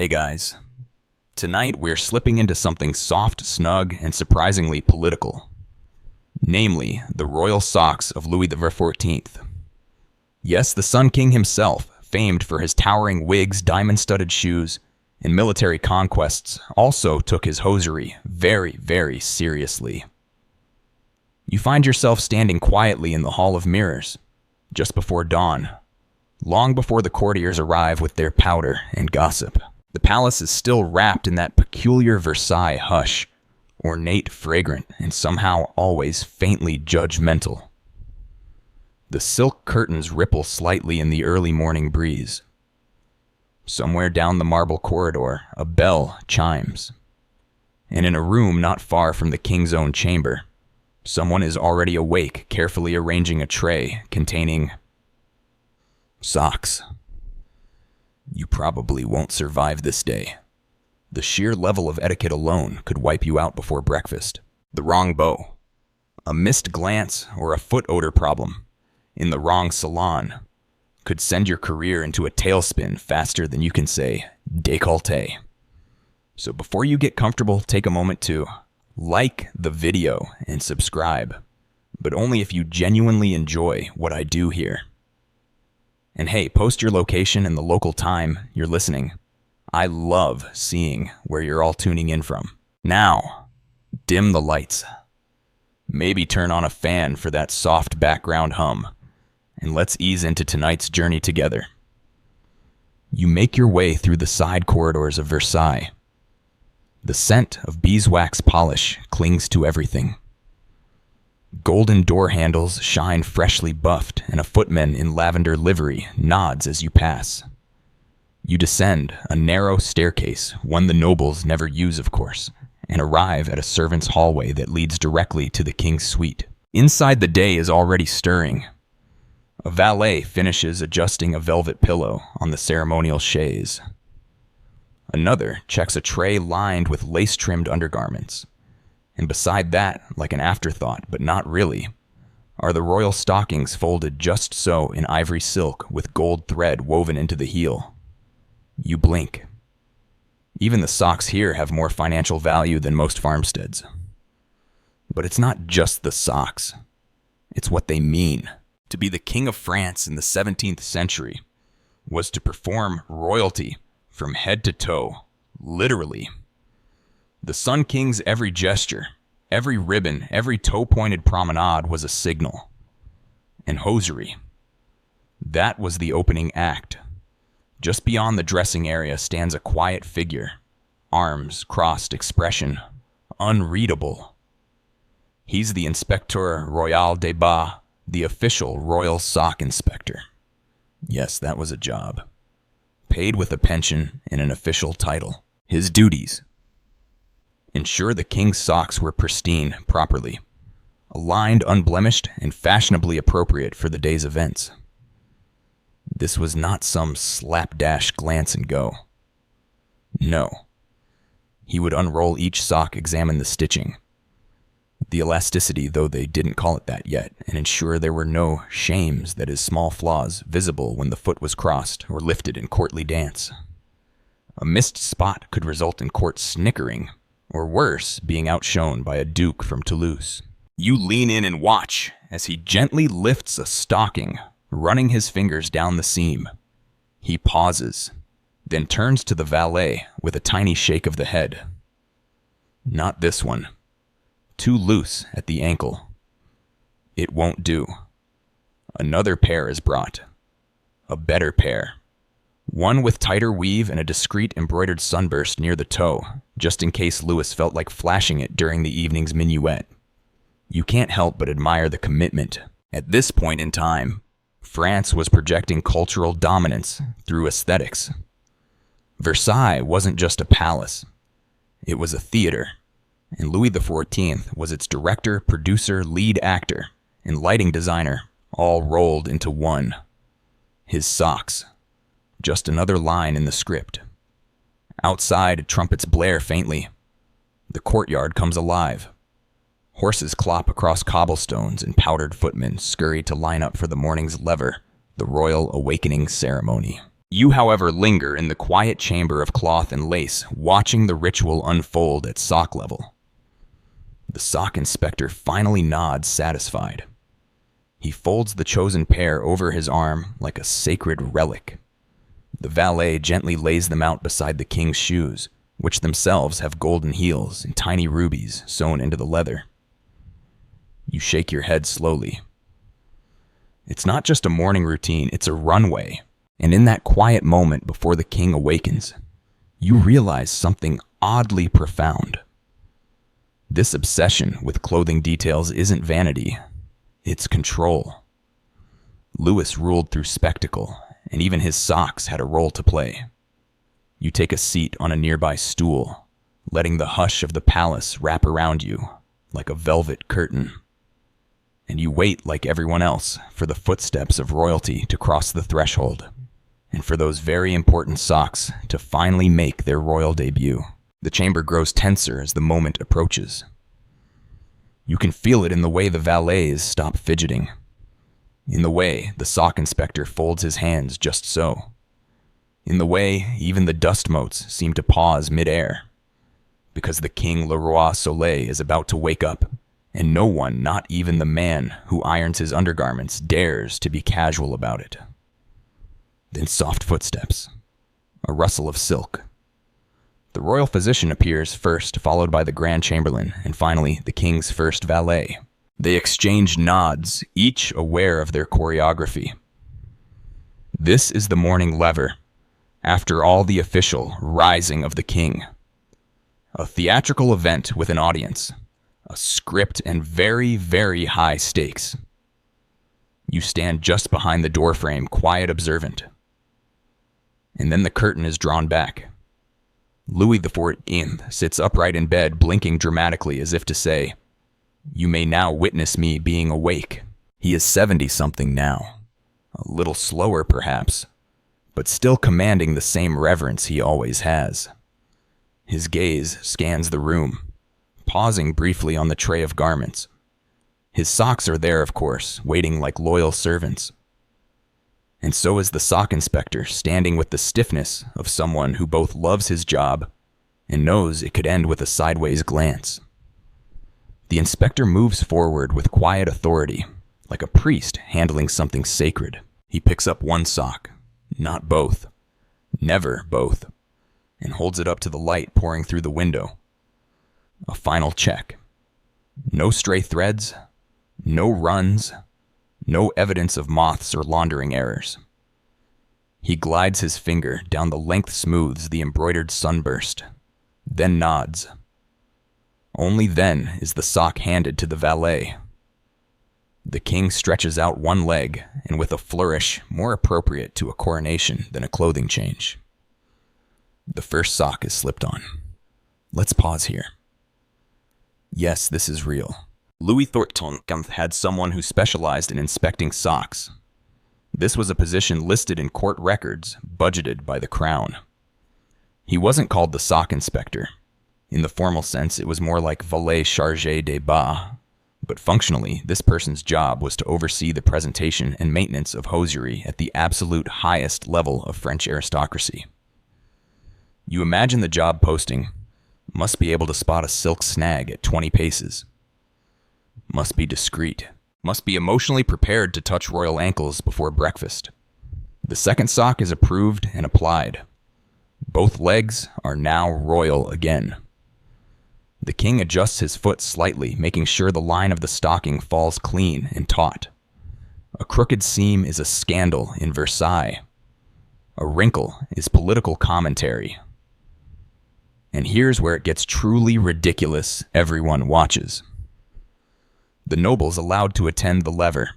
Hey guys, tonight we're slipping into something soft, snug, and surprisingly political. Namely, the royal socks of Louis XIV. Yes, the Sun King himself, famed for his towering wigs, diamond-studded shoes, and military conquests, also took his hosiery very, very seriously. You find yourself standing quietly in the Hall of Mirrors, just before dawn, long before the courtiers arrive with their powder and gossip. The palace is still wrapped in that peculiar Versailles hush, ornate, fragrant, and somehow always faintly judgmental. The silk curtains ripple slightly in the early morning breeze. Somewhere down the marble corridor, a bell chimes. And in a room not far from the king's own chamber, someone is already awake, carefully arranging a tray containing socks. You probably won't survive this day. The sheer level of etiquette alone could wipe you out before breakfast. The wrong bow, a missed glance, or a foot odor problem in the wrong salon could send your career into a tailspin faster than you can say décolleté. So before you get comfortable, take a moment to like the video and subscribe, but only if you genuinely enjoy what I do here. And hey, post your location and the local time you're listening. I love seeing where you're all tuning in from. Now, dim the lights. Maybe turn on a fan for that soft background hum, and let's ease into tonight's journey together. You make your way through the side corridors of Versailles. The scent of beeswax polish clings to everything. Golden door handles shine freshly buffed, and a footman in lavender livery nods as you pass. You descend a narrow staircase, one the nobles never use, of course, and arrive at a servant's hallway that leads directly to the king's suite. Inside, the day is already stirring. A valet finishes adjusting a velvet pillow on the ceremonial chaise. Another checks a tray lined with lace-trimmed undergarments. And beside that, like an afterthought, but not really, are the royal stockings folded just so in ivory silk with gold thread woven into the heel. You blink. Even the socks here have more financial value than most farmsteads. But it's not just the socks. It's what they mean. To be the King of France in the 17th century was to perform royalty from head to toe, literally. The Sun King's every gesture, every ribbon, every toe-pointed promenade was a signal. And hosiery. That was the opening act. Just beyond the dressing area stands a quiet figure, arms crossed, expression unreadable. He's the Inspecteur Royal des Bas, the official royal sock inspector. Yes, that was a job. Paid with a pension and an official title. His duties: ensure the king's socks were pristine, properly, aligned, unblemished, and fashionably appropriate for the day's events. This was not some slapdash glance and go. No. He would unroll each sock, examine the stitching, the elasticity, though they didn't call it that yet, and ensure there were no shames, that is, small flaws, visible when the foot was crossed or lifted in courtly dance. A missed spot could result in court snickering, or worse, being outshone by a duke from Toulouse. You lean in and watch as he gently lifts a stocking, running his fingers down the seam. He pauses, then turns to the valet with a tiny shake of the head. Not this one. Too loose at the ankle. It won't do. Another pair is brought. A better pair. One with tighter weave and a discreet embroidered sunburst near the toe, just in case Louis felt like flashing it during the evening's minuet. You can't help but admire the commitment. At this point in time, France was projecting cultural dominance through aesthetics. Versailles wasn't just a palace. It was a theater, and Louis XIV was its director, producer, lead actor, and lighting designer, all rolled into one. His socks. Just another line in the script. Outside, trumpets blare faintly. The courtyard comes alive. Horses clop across cobblestones, and powdered footmen scurry to line up for the morning's lever, the royal awakening ceremony. You, however, linger in the quiet chamber of cloth and lace, watching the ritual unfold at sock level. The sock inspector finally nods, satisfied. He folds the chosen pair over his arm like a sacred relic. The valet gently lays them out beside the king's shoes, which themselves have golden heels and tiny rubies sewn into the leather. You shake your head slowly. It's not just a morning routine, it's a runway. And in that quiet moment before the king awakens, you realize something oddly profound. This obsession with clothing details isn't vanity, it's control. Louis ruled through spectacle, and even his socks had a role to play. You take a seat on a nearby stool, letting the hush of the palace wrap around you like a velvet curtain. And you wait like everyone else for the footsteps of royalty to cross the threshold, and for those very important socks to finally make their royal debut. The chamber grows tenser as the moment approaches. You can feel it in the way the valets stop fidgeting, in the way the sock inspector folds his hands just so, in the way even the dust motes seem to pause mid-air, because the King Le Roi Soleil is about to wake up, and no one, not even the man who irons his undergarments, dares to be casual about it. Then soft footsteps, a rustle of silk. The royal physician appears first, followed by the Grand Chamberlain, and finally the king's first valet. They exchange nods, each aware of their choreography. This is the morning lever, after all the official rising of the king. A theatrical event with an audience, a script and very, very high stakes. You stand just behind the doorframe, quiet, observant. And then the curtain is drawn back. Louis XIV sits upright in bed, blinking dramatically as if to say, "You may now witness me being awake." He is 70-something now, a little slower perhaps, but still commanding the same reverence he always has. His gaze scans the room, pausing briefly on the tray of garments. His socks are there, of course, waiting like loyal servants. And so is the sock inspector, standing with the stiffness of someone who both loves his job and knows it could end with a sideways glance. The inspector moves forward with quiet authority, like a priest handling something sacred. He picks up one sock, not both, never both, and holds it up to the light pouring through the window. A final check. No stray threads, no runs, no evidence of moths or laundering errors. He glides his finger down the length, smooths the embroidered sunburst, then nods. Only then is the sock handed to the valet. The king stretches out one leg, and with a flourish more appropriate to a coronation than a clothing change. The first sock is slipped on. Let's pause here. Yes, this is real. Louis XIV had someone who specialized in inspecting socks. This was a position listed in court records, budgeted by the crown. He wasn't called the sock inspector. In the formal sense, it was more like valet chargé des bas, but functionally, this person's job was to oversee the presentation and maintenance of hosiery at the absolute highest level of French aristocracy. You imagine the job posting, must be able to spot a silk snag at 20 paces. Must be discreet. Must be emotionally prepared to touch royal ankles before breakfast. The second sock is approved and applied. Both legs are now royal again. The king adjusts his foot slightly, making sure the line of the stocking falls clean and taut. A crooked seam is a scandal in Versailles. A wrinkle is political commentary. And here's where it gets truly ridiculous. Everyone watches. The nobles allowed to attend the lever,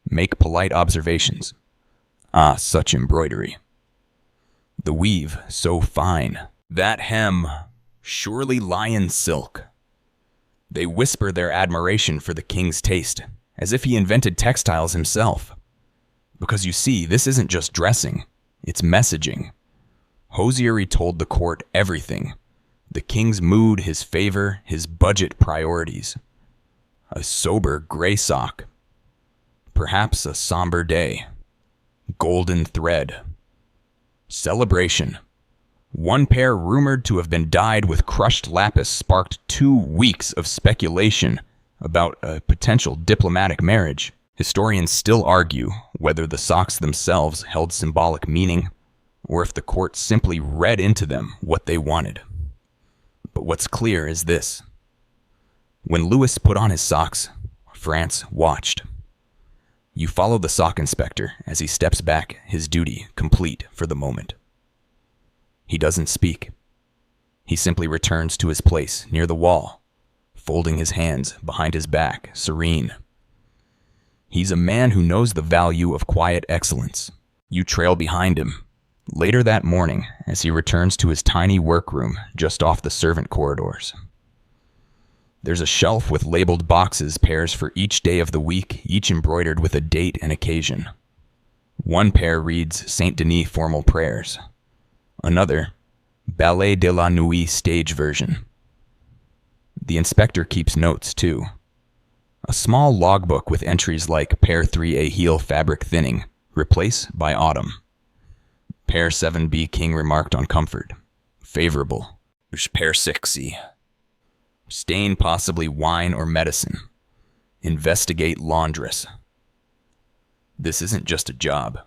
make polite observations. Ah, such embroidery. The weave so fine. That hem, surely lion silk. They whisper their admiration for the king's taste, as if he invented textiles himself. Because you see, this isn't just dressing, it's messaging. Hosiery told the court everything. The king's mood, his favor, his budget priorities. A sober gray sock. Perhaps a somber day. Golden thread. Celebration. One pair rumored to have been dyed with crushed lapis sparked 2 weeks of speculation about a potential diplomatic marriage. Historians still argue whether the socks themselves held symbolic meaning or if the court simply read into them what they wanted. But what's clear is this. When Louis put on his socks, France watched. You follow the sock inspector as he steps back, his duty complete for the moment. He doesn't speak. He simply returns to his place near the wall, folding his hands behind his back, serene. He's a man who knows the value of quiet excellence. You trail behind him. Later that morning, as he returns to his tiny workroom just off the servant corridors. There's a shelf with labeled boxes, pairs for each day of the week, each embroidered with a date and occasion. One pair reads Saint Denis formal prayers. Another, Ballet de la Nuit stage version. The inspector keeps notes, too. A small logbook with entries like Pair 3A heel fabric thinning, replace by autumn. Pair 7B king remarked on comfort. Favorable. Pair 6C. Stain possibly wine or medicine. Investigate laundress. This isn't just a job.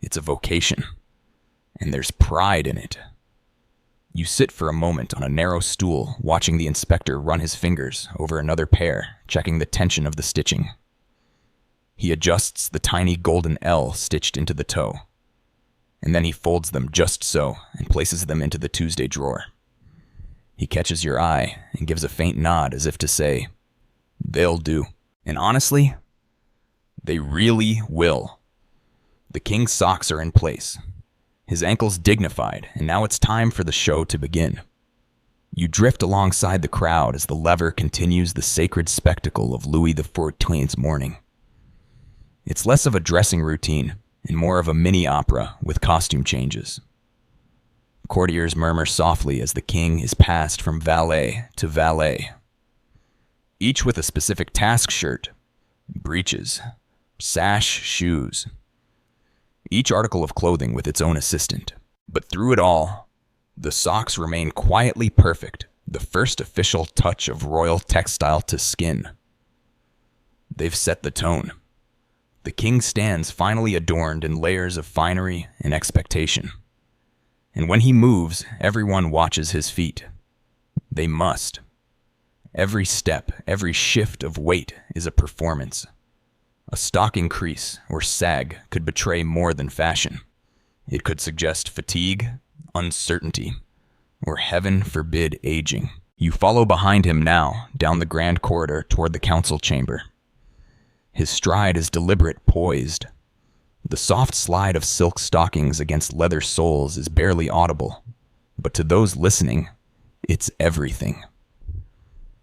It's a vocation. And there's pride in it. You sit for a moment on a narrow stool, watching the inspector run his fingers over another pair, checking the tension of the stitching. He adjusts the tiny golden L stitched into the toe. And then he folds them just so and places them into the Tuesday drawer. He catches your eye and gives a faint nod as if to say, they'll do. And honestly, they really will. The king's socks are in place. His ankles dignified, and now it's time for the show to begin. You drift alongside the crowd as the lever continues the sacred spectacle of Louis XIV's morning. It's less of a dressing routine and more of a mini-opera with costume changes. Courtiers murmur softly as the king is passed from valet to valet, each with a specific task shirt, breeches, sash, shoes. Each article of clothing with its own assistant. But through it all, the socks remain quietly perfect, the first official touch of royal textile to skin. They've set the tone. The king stands finally adorned in layers of finery and expectation. And when he moves, everyone watches his feet. They must. Every step, every shift of weight is a performance. A stocking crease or sag could betray more than fashion. It could suggest fatigue, uncertainty, or heaven forbid aging. You follow behind him now, down the grand corridor toward the council chamber. His stride is deliberate, poised. The soft slide of silk stockings against leather soles is barely audible, but to those listening, it's everything.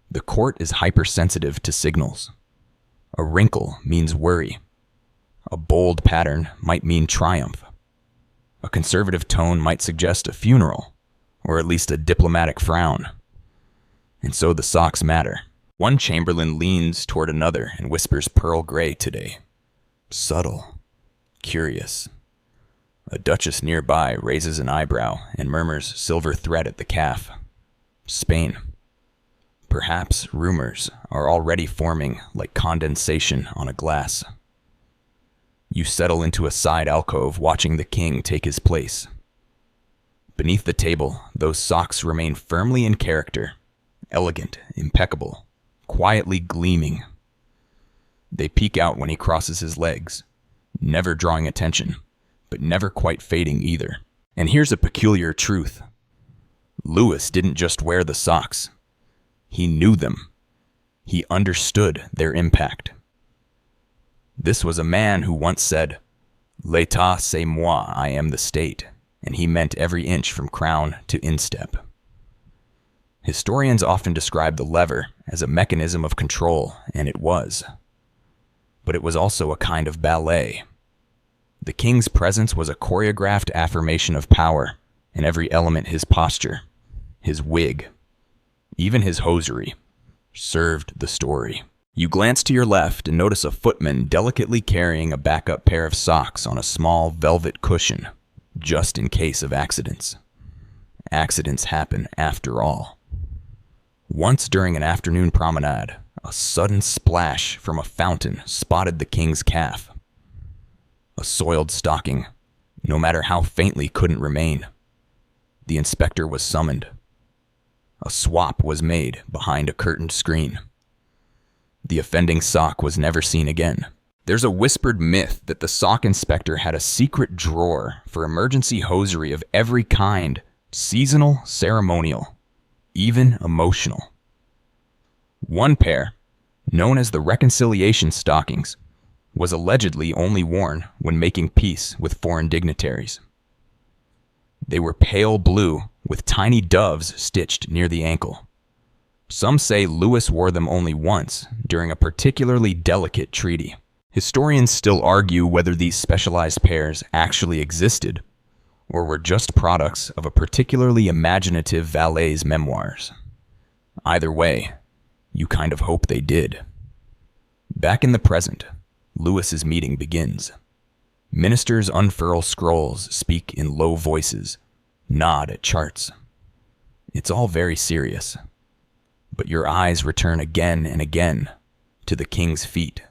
The court is hypersensitive to signals. A wrinkle means worry. A bold pattern might mean triumph. A conservative tone might suggest a funeral, or at least a diplomatic frown. And so the socks matter. One chamberlain leans toward another and whispers pearl gray today. Subtle. Curious. A duchess nearby raises an eyebrow and murmurs silver thread at the calf. Spain. Perhaps rumors are already forming like condensation on a glass. You settle into a side alcove watching the king take his place. Beneath the table, those socks remain firmly in character, elegant, impeccable, quietly gleaming. They peek out when he crosses his legs, never drawing attention, but never quite fading either. And here's a peculiar truth. Louis didn't just wear the socks. He knew them. He understood their impact. This was a man who once said, "L'état c'est moi, I am the state," and he meant every inch from crown to instep. Historians often describe the lever as a mechanism of control, and it was. But it was also a kind of ballet. The king's presence was a choreographed affirmation of power in every element. His posture, his wig, even his hosiery, served the story. You glance to your left and notice a footman delicately carrying a backup pair of socks on a small velvet cushion, just in case of accidents. Accidents happen after all. Once during an afternoon promenade, a sudden splash from a fountain spotted the king's calf. A soiled stocking, no matter how faintly, couldn't remain. The inspector was summoned. A swap was made behind a curtained screen. The offending sock was never seen again. There's a whispered myth that the sock inspector had a secret drawer for emergency hosiery of every kind, seasonal, ceremonial, even emotional. One pair, known as the reconciliation stockings, was allegedly only worn when making peace with foreign dignitaries. They were pale blue with tiny doves stitched near the ankle. Some say Louis wore them only once during a particularly delicate treaty. Historians still argue whether these specialized pairs actually existed or were just products of a particularly imaginative valet's memoirs. Either way, you kind of hope they did. Back in the present, Louis's meeting begins. Ministers unfurl scrolls, speak in low voices, nod at charts. It's all very serious. But your eyes return again and again to the king's feet,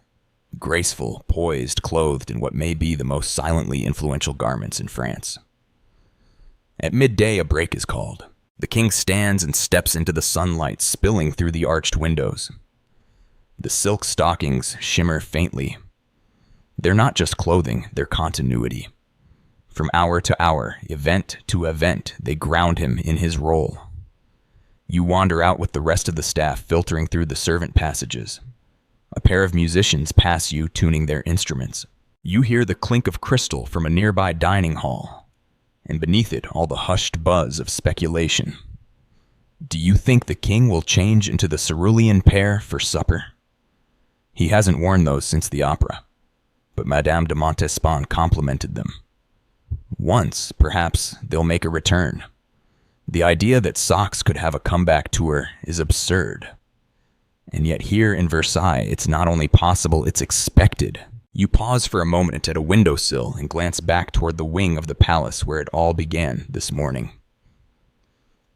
graceful, poised, clothed in what may be the most silently influential garments in France. At midday, a break is called. The king stands and steps into the sunlight spilling through the arched windows. The silk stockings shimmer faintly. They're not just clothing, they're continuity. From hour to hour, event to event, they ground him in his role. You wander out with the rest of the staff filtering through the servant passages. A pair of musicians pass you tuning their instruments. You hear the clink of crystal from a nearby dining hall, and beneath it all the hushed buzz of speculation. Do you think the king will change into the cerulean pair for supper? He hasn't worn those since the opera, but Madame de Montespan complimented them. Once, perhaps, they'll make a return. The idea that socks could have a comeback tour is absurd. And yet here in Versailles, it's not only possible, it's expected. You pause for a moment at a windowsill and glance back toward the wing of the palace where it all began this morning.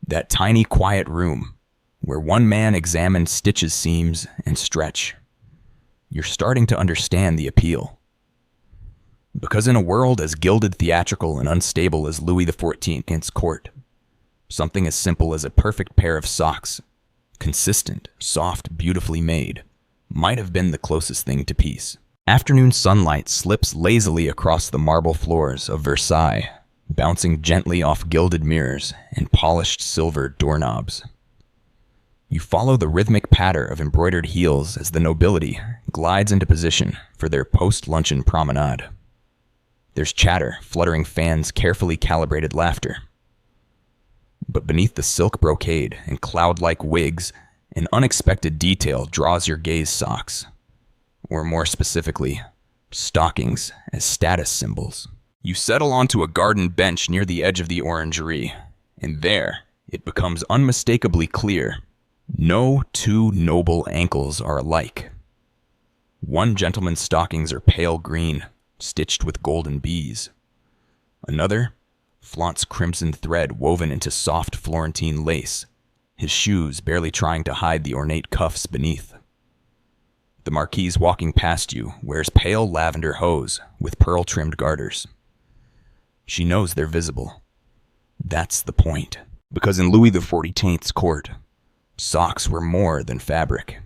That tiny, quiet room, where one man examined stitches seams and stretch. You're starting to understand the appeal. Because in a world as gilded, theatrical, and unstable as Louis XIV's court, something as simple as a perfect pair of socks, consistent, soft, beautifully made, might have been the closest thing to peace. Afternoon sunlight slips lazily across the marble floors of Versailles, bouncing gently off gilded mirrors and polished silver doorknobs. You follow the rhythmic patter of embroidered heels as the nobility glides into position for their post-luncheon promenade. There's chatter, fluttering fans, carefully calibrated laughter. But beneath the silk brocade and cloud-like wigs, an unexpected detail draws your gaze. Socks, or more specifically, stockings as status symbols. You settle onto a garden bench near the edge of the orangery, and there it becomes unmistakably clear. No two noble ankles are alike. One gentleman's stockings are pale green, stitched with golden bees. Another flaunts crimson thread woven into soft Florentine lace, his shoes barely trying to hide the ornate cuffs beneath. The marquise walking past you wears pale lavender hose with pearl-trimmed garters. She knows they're visible. That's the point. Because in Louis XIV's court, socks were more than fabric.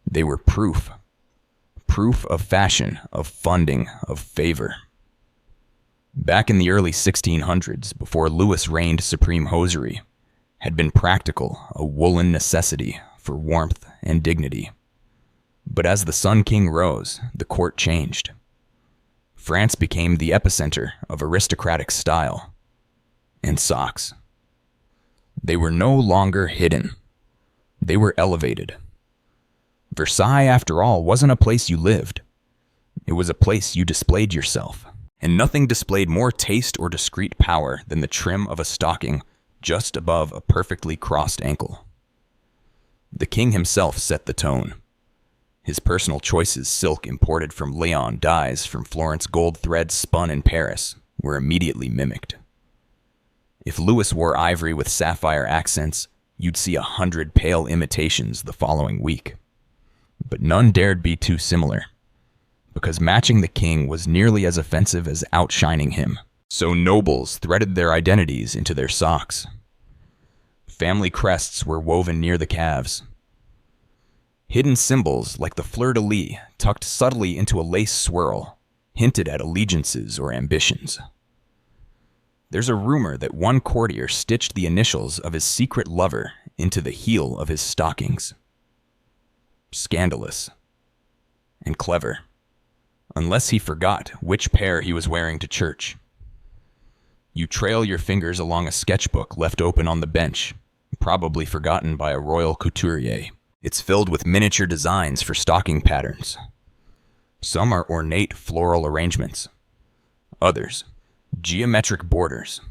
They were proof. Proof of fashion, of funding, of favor. Back in the early 1600s, before Louis reigned supreme, hosiery had been practical, a woolen necessity for warmth and dignity. But as the Sun King rose, the court changed. France became the epicenter of aristocratic style and socks. They were no longer hidden. They were elevated. Versailles, after all, wasn't a place you lived. It was a place you displayed yourself. And nothing displayed more taste or discreet power than the trim of a stocking just above a perfectly crossed ankle. The king himself set the tone. His personal choices, silk imported from Lyon, dyes from Florence, gold thread spun in Paris, were immediately mimicked. If Louis wore ivory with sapphire accents, you'd see 100 pale imitations the following week. But none dared be too similar, because matching the king was nearly as offensive as outshining him. So nobles threaded their identities into their socks. Family crests were woven near the calves. Hidden symbols like the fleur-de-lis tucked subtly into a lace swirl hinted at allegiances or ambitions. There's a rumor that one courtier stitched the initials of his secret lover into the heel of his stockings. Scandalous. And clever. Unless he forgot which pair he was wearing to church. You trail your fingers along a sketchbook left open on the bench, probably forgotten by a royal couturier. It's filled with miniature designs for stocking patterns. Some are ornate floral arrangements. Others, geometric borders,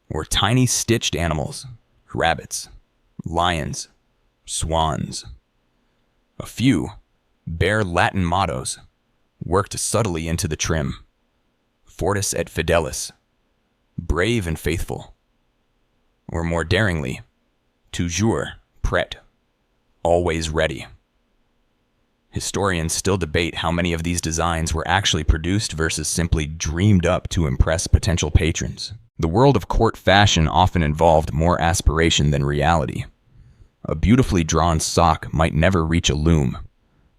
or tiny stitched animals, rabbits, lions, swans. A few bear Latin mottos, worked subtly into the trim. Fortis et fidelis, brave and faithful. Or more daringly, toujours prêt, always ready. Historians still debate how many of these designs were actually produced versus simply dreamed up to impress potential patrons. The world of court fashion often involved more aspiration than reality. A beautifully drawn sock might never reach a loom,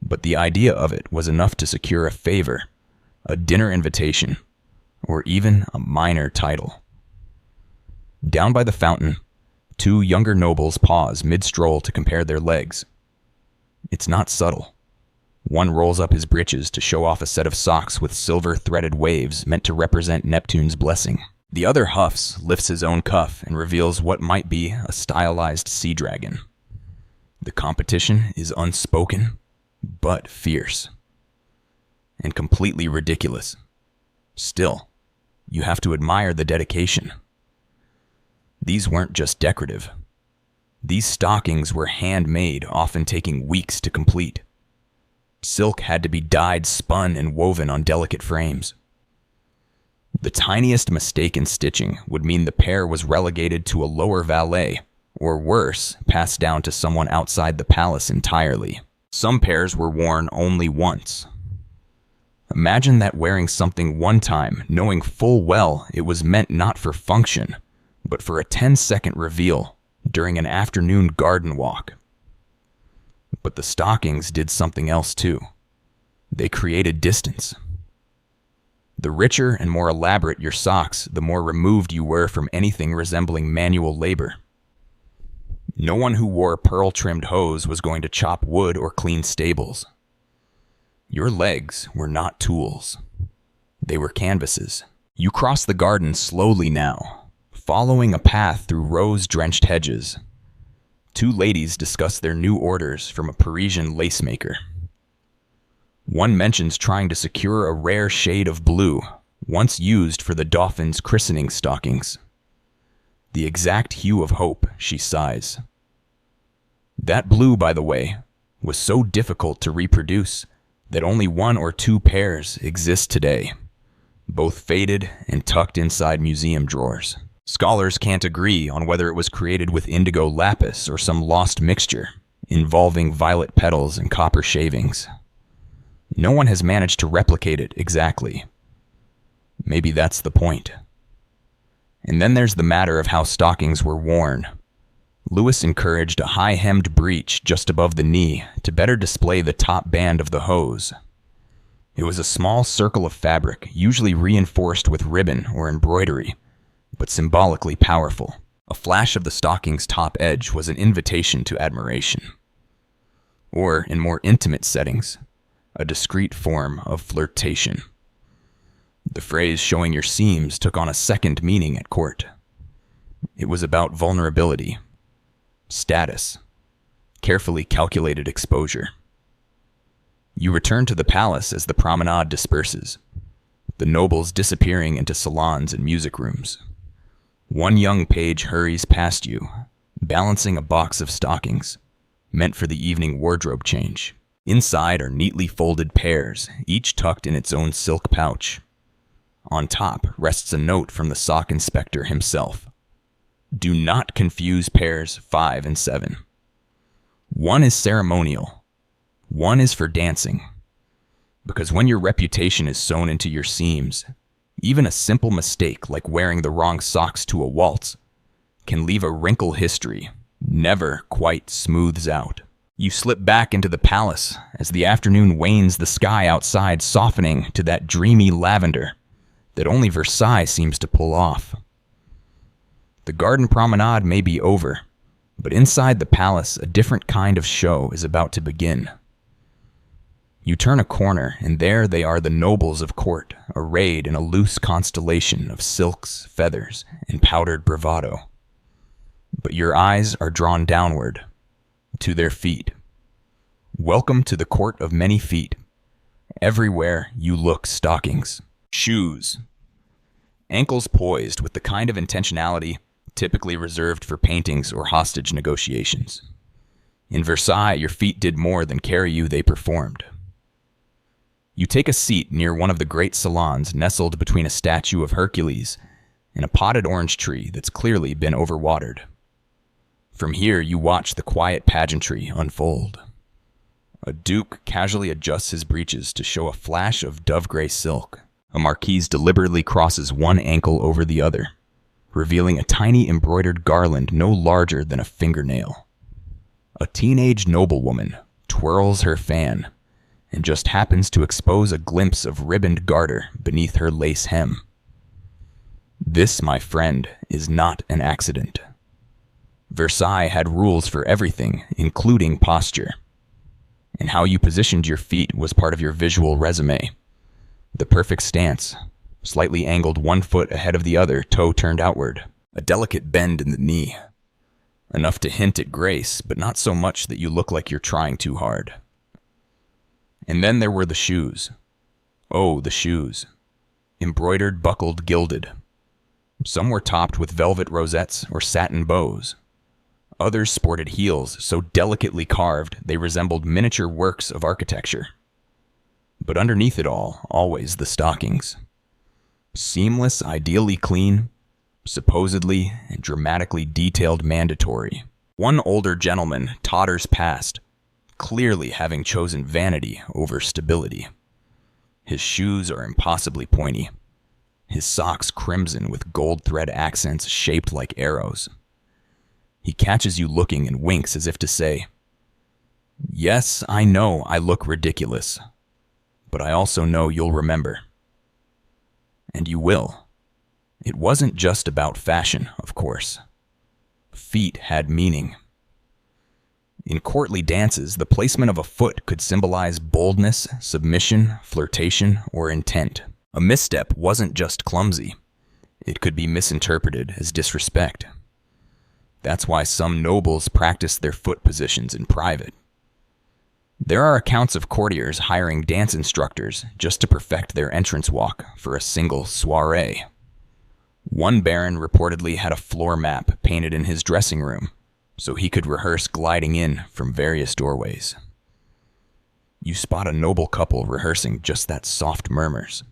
but the idea of it was enough to secure a favor, a dinner invitation, or even a minor title. Down by the fountain, two younger nobles pause mid-stroll to compare their legs. It's not subtle. One rolls up his breeches to show off a set of socks with silver-threaded waves meant to represent Neptune's blessing. The other huffs, lifts his own cuff, and reveals what might be a stylized sea dragon. The competition is unspoken, but fierce. And completely ridiculous. Still, you have to admire the dedication. These weren't just decorative. These stockings were handmade, often taking weeks to complete. Silk had to be dyed, spun, and woven on delicate frames. The tiniest mistake in stitching would mean the pair was relegated to a lower valet, or worse, passed down to someone outside the palace entirely. Some pairs were worn only once. Imagine that wearing something one time, knowing full well it was meant not for function, but for a 10-second reveal during an afternoon garden walk. But the stockings did something else too. They created distance. The richer and more elaborate your socks, the more removed you were from anything resembling manual labor. No one who wore pearl-trimmed hose was going to chop wood or clean stables. Your legs were not tools. They were canvases. You cross the garden slowly now, following a path through rose-drenched hedges. Two ladies discuss their new orders from a Parisian lace maker. One mentions trying to secure a rare shade of blue, once used for the Dauphin's christening stockings. The exact hue of hope, she sighs. That blue, by the way, was so difficult to reproduce that only 1 or 2 pairs exist today, both faded and tucked inside museum drawers. Scholars can't agree on whether it was created with indigo lapis or some lost mixture involving violet petals and copper shavings. No one has managed to replicate it exactly. Maybe that's the point. And then there's the matter of how stockings were worn. Louis encouraged a high-hemmed breech just above the knee to better display the top band of the hose. It was a small circle of fabric, usually reinforced with ribbon or embroidery, but symbolically powerful. A flash of the stocking's top edge was an invitation to admiration. Or, in more intimate settings, a discreet form of flirtation. The phrase "showing your seams" took on a second meaning at court. It was about vulnerability, status, carefully calculated exposure. You return to the palace as the promenade disperses, the nobles disappearing into salons and music rooms. One young page hurries past you, balancing a box of stockings, meant for the evening wardrobe change. Inside are neatly folded pairs, each tucked in its own silk pouch. On top rests a note from the sock inspector himself. Do not confuse pairs 5 and 7. One is ceremonial. One is for dancing. Because when your reputation is sewn into your seams, even a simple mistake like wearing the wrong socks to a waltz can leave a wrinkle history never quite smooths out. You slip back into the palace as the afternoon wanes, the sky outside softening to that dreamy lavender that only Versailles seems to pull off. The garden promenade may be over, but inside the palace a different kind of show is about to begin. You turn a corner, and there they are, the nobles of court, arrayed in a loose constellation of silks, feathers, and powdered bravado. But your eyes are drawn downward, to their feet. Welcome to the court of many feet. Everywhere you look, stockings. Shoes. Ankles poised with the kind of intentionality typically reserved for paintings or hostage negotiations. In Versailles, your feet did more than carry you, they performed. You take a seat near one of the great salons nestled between a statue of Hercules and a potted orange tree that's clearly been overwatered. From here, you watch the quiet pageantry unfold. A duke casually adjusts his breeches to show a flash of dove-gray silk. A marquise deliberately crosses one ankle over the other, revealing a tiny embroidered garland no larger than a fingernail. A teenage noblewoman twirls her fan and just happens to expose a glimpse of ribboned garter beneath her lace hem. This, my friend, is not an accident. Versailles had rules for everything, including posture. And how you positioned your feet was part of your visual resume. The perfect stance, slightly angled 1 foot ahead of the other, toe turned outward. A delicate bend in the knee. Enough to hint at grace, but not so much that you look like you're trying too hard. And then there were the shoes. Oh, the shoes. Embroidered, buckled, gilded. Some were topped with velvet rosettes or satin bows. Others sported heels so delicately carved they resembled miniature works of architecture. But underneath it all, always the stockings. Seamless, ideally clean, supposedly and dramatically detailed mandatory. One older gentleman totters past, clearly having chosen vanity over stability. His shoes are impossibly pointy. His socks crimson with gold thread accents shaped like arrows. He catches you looking and winks as if to say, "Yes, I know I look ridiculous, but I also know you'll remember." And you will. It wasn't just about fashion, of course. Feet had meaning. In courtly dances, the placement of a foot could symbolize boldness, submission, flirtation, or intent. A misstep wasn't just clumsy. It could be misinterpreted as disrespect. That's why some nobles practiced their foot positions in private. There are accounts of courtiers hiring dance instructors just to perfect their entrance walk for a single soiree. One baron reportedly had a floor map painted in his dressing room, so he could rehearse gliding in from various doorways. You spot a noble couple rehearsing just that soft murmurs,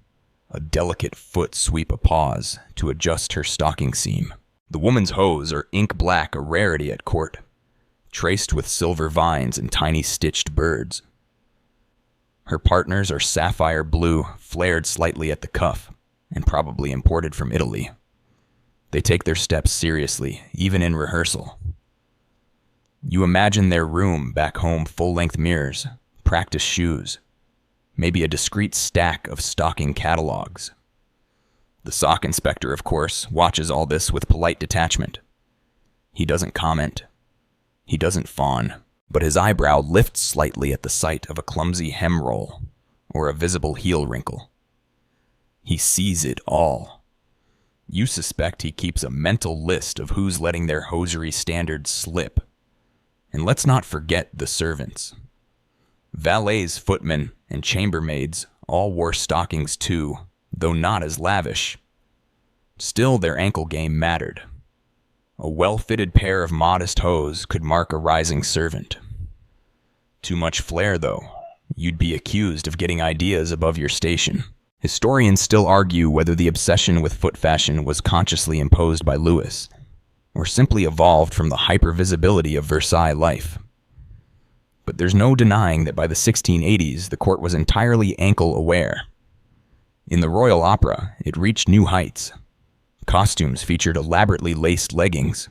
a delicate foot sweep a pause to adjust her stocking seam. The woman's hose are ink black, a rarity at court, traced with silver vines and tiny stitched birds. Her partners are sapphire blue, flared slightly at the cuff, and probably imported from Italy. They take their steps seriously, even in rehearsal. You imagine their room back home, full-length mirrors, practice shoes, maybe a discreet stack of stocking catalogs. The sock inspector, of course, watches all this with polite detachment. He doesn't comment. He doesn't fawn, but his eyebrow lifts slightly at the sight of a clumsy hem roll or a visible heel wrinkle. He sees it all. You suspect he keeps a mental list of who's letting their hosiery standards slip. And let's not forget the servants. Valets, footmen, and chambermaids all wore stockings too, though not as lavish. Still, their ankle game mattered. A well-fitted pair of modest hose could mark a rising servant. Too much flair, though. You'd be accused of getting ideas above your station. Historians still argue whether the obsession with foot fashion was consciously imposed by Louis, or simply evolved from the hypervisibility of Versailles life. But there's no denying that by the 1680s, the court was entirely ankle-aware. In the Royal Opera, it reached new heights. Costumes featured elaborately laced leggings.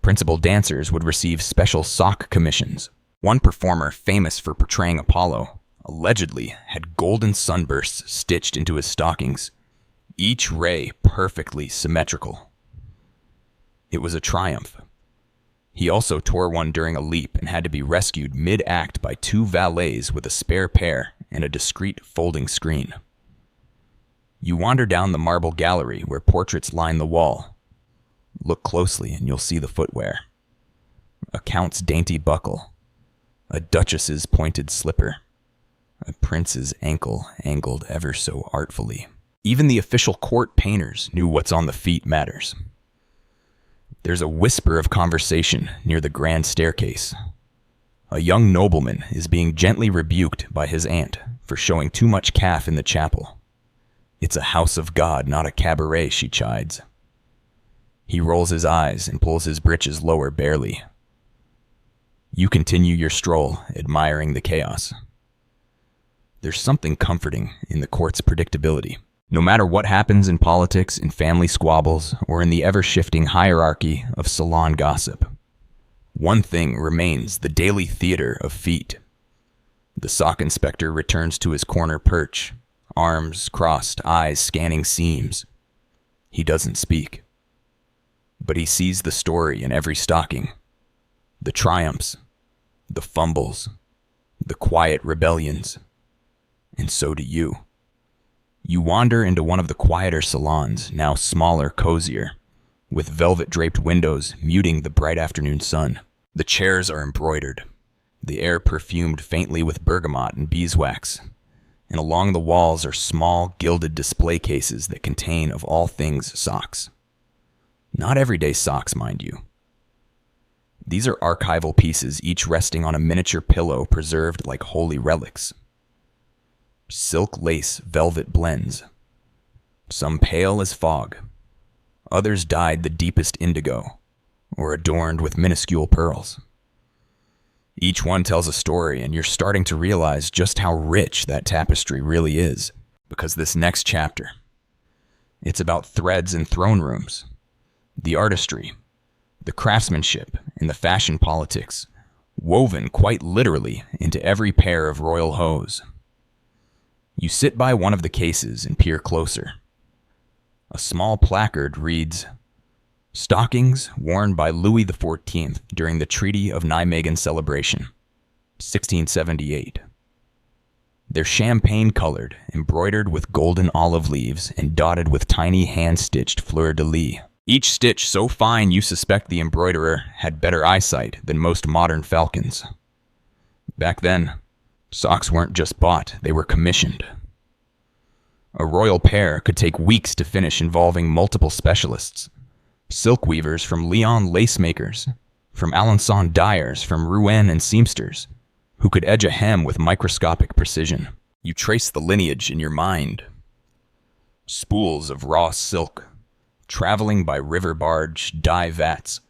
Principal dancers would receive special sock commissions. One performer famous for portraying Apollo allegedly had golden sunbursts stitched into his stockings, each ray perfectly symmetrical. It was a triumph. He also tore one during a leap and had to be rescued mid-act by two valets with a spare pair and a discreet folding screen. You wander down the marble gallery where portraits line the wall. Look closely and you'll see the footwear. A count's dainty buckle, a duchess's pointed slipper, a prince's ankle angled ever so artfully. Even the official court painters knew what's on the feet matters. There's a whisper of conversation near the grand staircase. A young nobleman is being gently rebuked by his aunt for showing too much calf in the chapel. It's a house of God, not a cabaret, she chides. He rolls his eyes and pulls his breeches lower barely. You continue your stroll, admiring the chaos. There's something comforting in the court's predictability. No matter what happens in politics, in family squabbles, or in the ever-shifting hierarchy of salon gossip, one thing remains the daily theater of feet. The sock inspector returns to his corner perch, arms crossed, eyes scanning seams. He doesn't speak. But he sees the story in every stocking. The triumphs, the fumbles, the quiet rebellions. And so do you. You wander into one of the quieter salons, now smaller, cozier, with velvet-draped windows muting the bright afternoon sun. The chairs are embroidered, the air perfumed faintly with bergamot and beeswax, and along the walls are small, gilded display cases that contain, of all things, socks. Not everyday socks, mind you. These are archival pieces, each resting on a miniature pillow preserved like holy relics. Silk lace velvet blends, some pale as fog, others dyed the deepest indigo, or adorned with minuscule pearls. Each one tells a story, and you're starting to realize just how rich that tapestry really is, because this next chapter, it's about threads in throne rooms, the artistry, the craftsmanship, and the fashion politics, woven quite literally into every pair of royal hose. You sit by one of the cases and peer closer. A small placard reads, "Stockings worn by Louis XIV during the Treaty of Nijmegen celebration, 1678. They're champagne-colored, embroidered with golden olive leaves, and dotted with tiny hand-stitched fleur-de-lis. Each stitch so fine you suspect the embroiderer had better eyesight than most modern falcons. Back then, socks weren't just bought, they were commissioned. A royal pair could take weeks to finish, involving multiple specialists. Silk weavers from Lyon lace makers, from Alençon dyers, from Rouen and seamsters, who could edge a hem with microscopic precision. You trace the lineage in your mind. Spools of raw silk, traveling by river barge dye vats,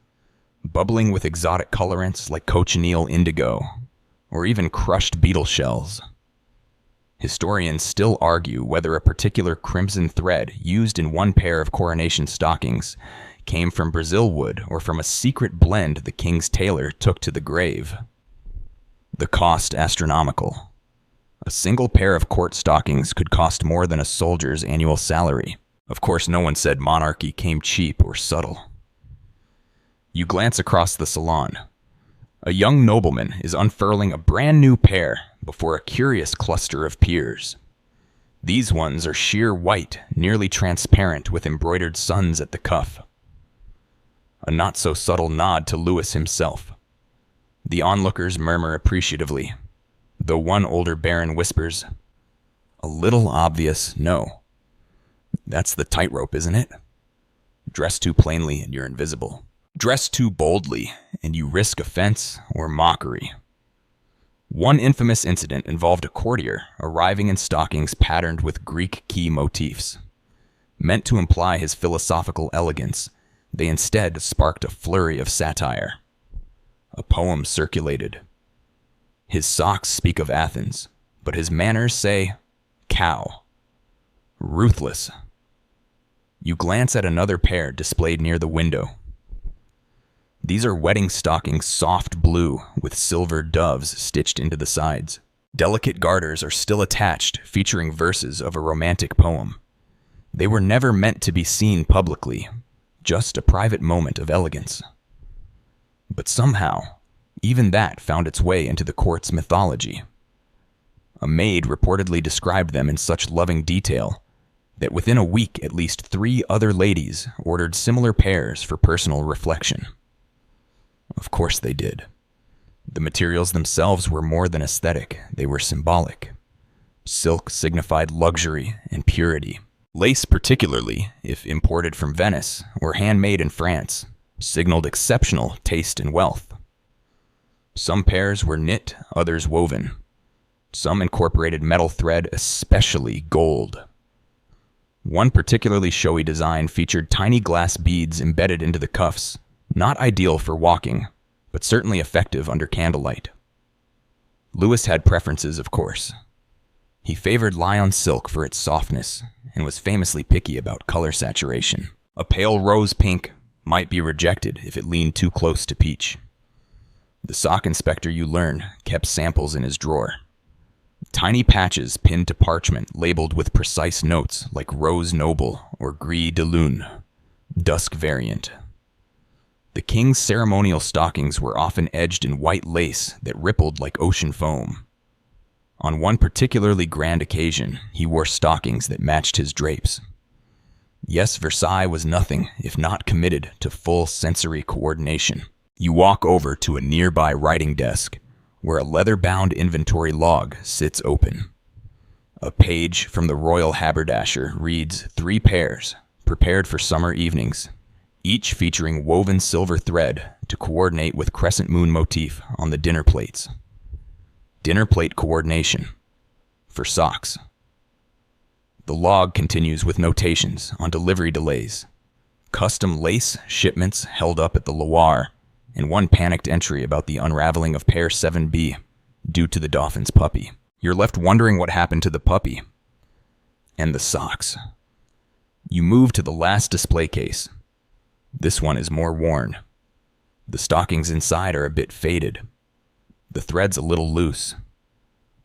bubbling with exotic colorants like cochineal indigo, or even crushed beetle shells. Historians still argue whether a particular crimson thread used in one pair of coronation stockings came from Brazil wood or from a secret blend the king's tailor took to the grave. The cost astronomical. A single pair of court stockings could cost more than a soldier's annual salary. Of course, no one said monarchy came cheap or subtle. You glance across the salon. A young nobleman is unfurling a brand new pair before a curious cluster of peers. These ones are sheer white, nearly transparent, with embroidered suns at the cuff. A not-so-subtle nod to Louis himself. The onlookers murmur appreciatively, though one older baron whispers, "A little obvious, no. That's the tightrope, isn't it? Dress too plainly and you're invisible. Dress too boldly and you risk offense or mockery. One infamous incident involved a courtier arriving in stockings patterned with Greek key motifs. Meant to imply his philosophical elegance, they instead sparked a flurry of satire. A poem circulated. His socks speak of Athens, but his manners say, cow. Ruthless. You glance at another pair displayed near the window. These are wedding stockings soft blue with silver doves stitched into the sides. Delicate garters are still attached, featuring verses of a romantic poem. They were never meant to be seen publicly, just a private moment of elegance. But somehow, even that found its way into the court's mythology. A maid reportedly described them in such loving detail that within a week at least 3 other ladies ordered similar pairs for personal reflection. Of course they did. The materials themselves were more than aesthetic, they were symbolic. Silk signified luxury and purity. Lace, particularly, if imported from Venice or handmade in France, signaled exceptional taste and wealth. Some pairs were knit, others woven. Some incorporated metal thread, especially gold. One particularly showy design featured tiny glass beads embedded into the cuffs, not ideal for walking, but certainly effective under candlelight. Louis had preferences, of course. He favored Lyon silk for its softness and was famously picky about color saturation. A pale rose pink might be rejected if it leaned too close to peach. The sock inspector, you learn, kept samples in his drawer. Tiny patches pinned to parchment labeled with precise notes like Rose Noble or Gris de Lune, dusk variant. The king's ceremonial stockings were often edged in white lace that rippled like ocean foam. On one particularly grand occasion, he wore stockings that matched his drapes. Yes, Versailles was nothing if not committed to full sensory coordination. You walk over to a nearby writing desk, where a leather-bound inventory log sits open. A page from the royal haberdasher reads 3 pairs, prepared for summer evenings, each featuring woven silver thread to coordinate with crescent moon motif on the dinner plates. Dinner plate coordination for socks. The log continues with notations on delivery delays, custom lace shipments held up at the Loire, and one panicked entry about the unraveling of pair 7B due to the Dauphin's puppy. You're left wondering what happened to the puppy and the socks. You move to the last display case. This one is more worn. The stockings inside are a bit faded. The thread's a little loose.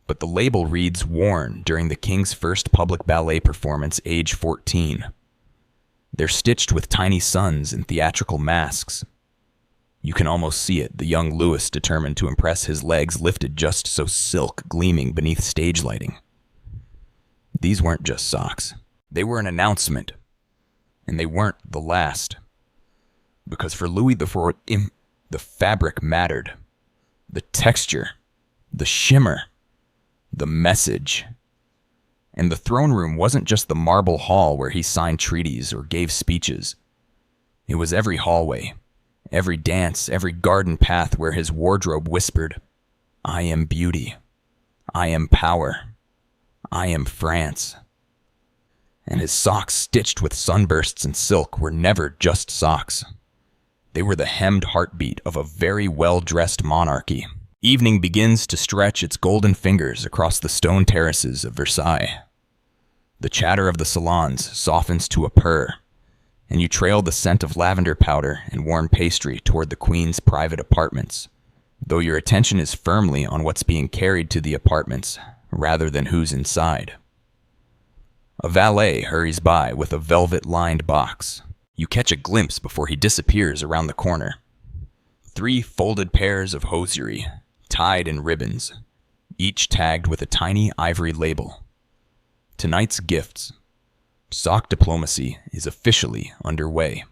But the label reads worn during the king's first public ballet performance, age 14. They're stitched with tiny suns and theatrical masks. You can almost see it, the young Louis determined to impress, his legs lifted just so silk gleaming beneath stage lighting. These weren't just socks. They were an announcement. And they weren't the last. Because for Louis XIV, the fabric mattered. The texture. The shimmer. The message. And the throne room wasn't just the marble hall where he signed treaties or gave speeches. It was every hallway, every dance, every garden path where his wardrobe whispered, I am beauty. I am power. I am France. And his socks stitched with sunbursts and silk were never just socks. They were the hemmed heartbeat of a very well-dressed monarchy. Evening begins to stretch its golden fingers across the stone terraces of Versailles. The chatter of the salons softens to a purr, and you trail the scent of lavender powder and warm pastry toward the queen's private apartments, though your attention is firmly on what's being carried to the apartments rather than who's inside. A valet hurries by with a velvet-lined box. You catch a glimpse before he disappears around the corner. 3 folded pairs of hosiery, tied in ribbons, each tagged with a tiny ivory label. Tonight's gifts. Sock diplomacy is officially underway.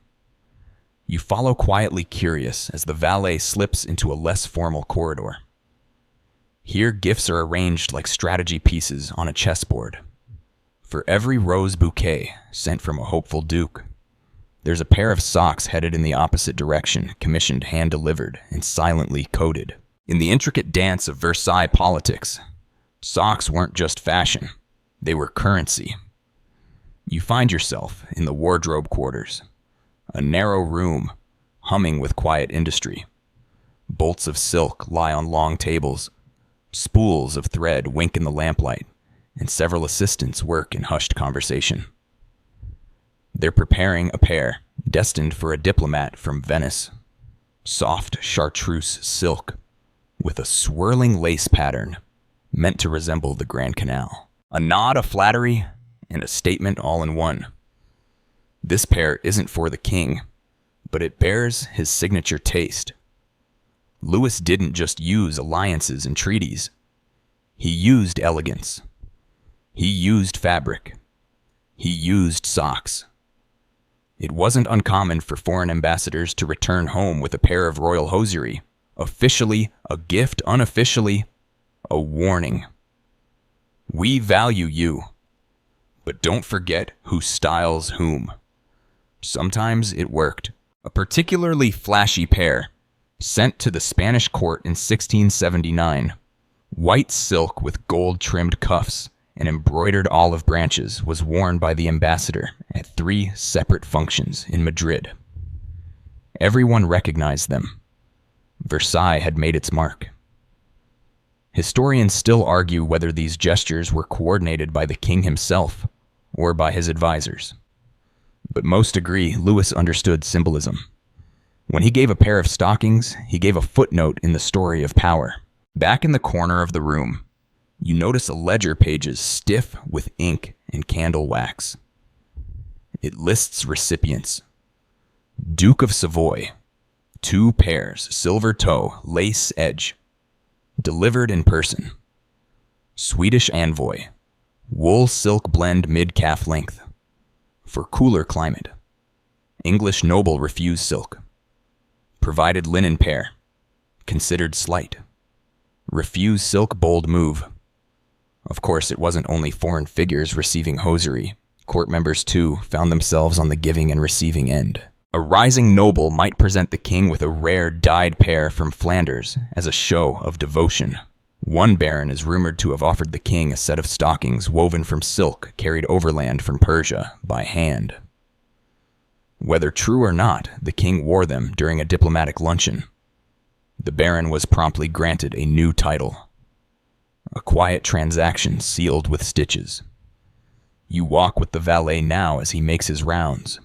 You follow quietly curious as the valet slips into a less formal corridor. Here gifts are arranged like strategy pieces on a chessboard. For every rose bouquet sent from a hopeful duke, there's a pair of socks headed in the opposite direction, commissioned, hand-delivered, and silently coded. In the intricate dance of Versailles politics, socks weren't just fashion, they were currency. You find yourself in the wardrobe quarters, a narrow room humming with quiet industry. Bolts of silk lie on long tables, spools of thread wink in the lamplight, and several assistants work in hushed conversation. They're preparing a pair destined for a diplomat from Venice. Soft chartreuse silk with a swirling lace pattern meant to resemble the Grand Canal. A nod of flattery and a statement all in one. This pair isn't for the king, but it bears his signature taste. Louis didn't just use alliances and treaties. He used elegance. He used fabric. He used socks. It wasn't uncommon for foreign ambassadors to return home with a pair of royal hosiery, officially a gift, unofficially a warning. We value you, but don't forget who styles whom. Sometimes it worked. A particularly flashy pair, sent to the Spanish court in 1679, white silk with gold-trimmed cuffs and embroidered olive branches, was worn by the ambassador at 3 separate functions in Madrid. Everyone recognized them. Versailles had made its mark. Historians still argue whether these gestures were coordinated by the king himself or by his advisors. But most agree Louis understood symbolism. When he gave a pair of stockings, he gave a footnote in the story of power. Back in the corner of the room, you notice a ledger pages stiff with ink and candle wax. It lists recipients. Duke of Savoy, 2 pairs, silver toe, lace edge, delivered in person. Swedish envoy, wool silk blend mid-calf length, for cooler climate. English noble refused silk. Provided linen pair, considered slight. Refuse silk bold move. Of course, it wasn't only foreign figures receiving hosiery. Court members, too, found themselves on the giving and receiving end. A rising noble might present the king with a rare dyed pair from Flanders as a show of devotion. One baron is rumored to have offered the king a set of stockings woven from silk carried overland from Persia by hand. Whether true or not, the king wore them during a diplomatic luncheon. The baron was promptly granted a new title. A quiet transaction sealed with stitches. You walk with the valet now as he makes his rounds.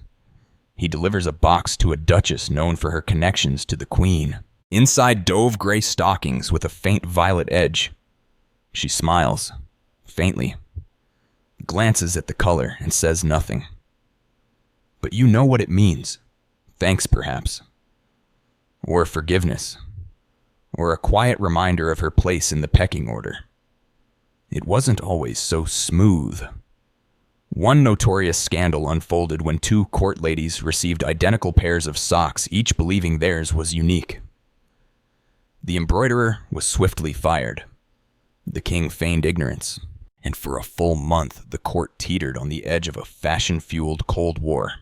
He delivers a box to a duchess known for her connections to the queen. Inside dove gray stockings with a faint violet edge. She smiles, faintly, glances at the color and says nothing. But you know what it means. Thanks, perhaps. Or forgiveness. Or a quiet reminder of her place in the pecking order. It wasn't always so smooth. One notorious scandal unfolded when 2 court ladies received identical pairs of socks, each believing theirs was unique. The embroiderer was swiftly fired. The king feigned ignorance, and for a full month the court teetered on the edge of a fashion-fueled Cold War.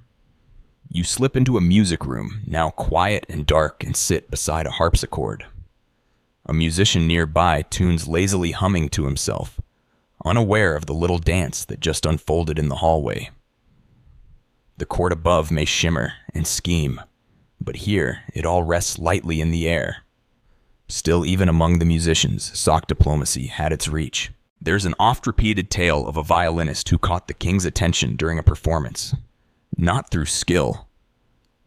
You slip into a music room, now quiet and dark, and sit beside a harpsichord. A musician nearby tunes lazily humming to himself, unaware of the little dance that just unfolded in the hallway. The court above may shimmer and scheme, but here it all rests lightly in the air. Still, even among the musicians, sock diplomacy had its reach. There's an oft-repeated tale of a violinist who caught the king's attention during a performance, not through skill,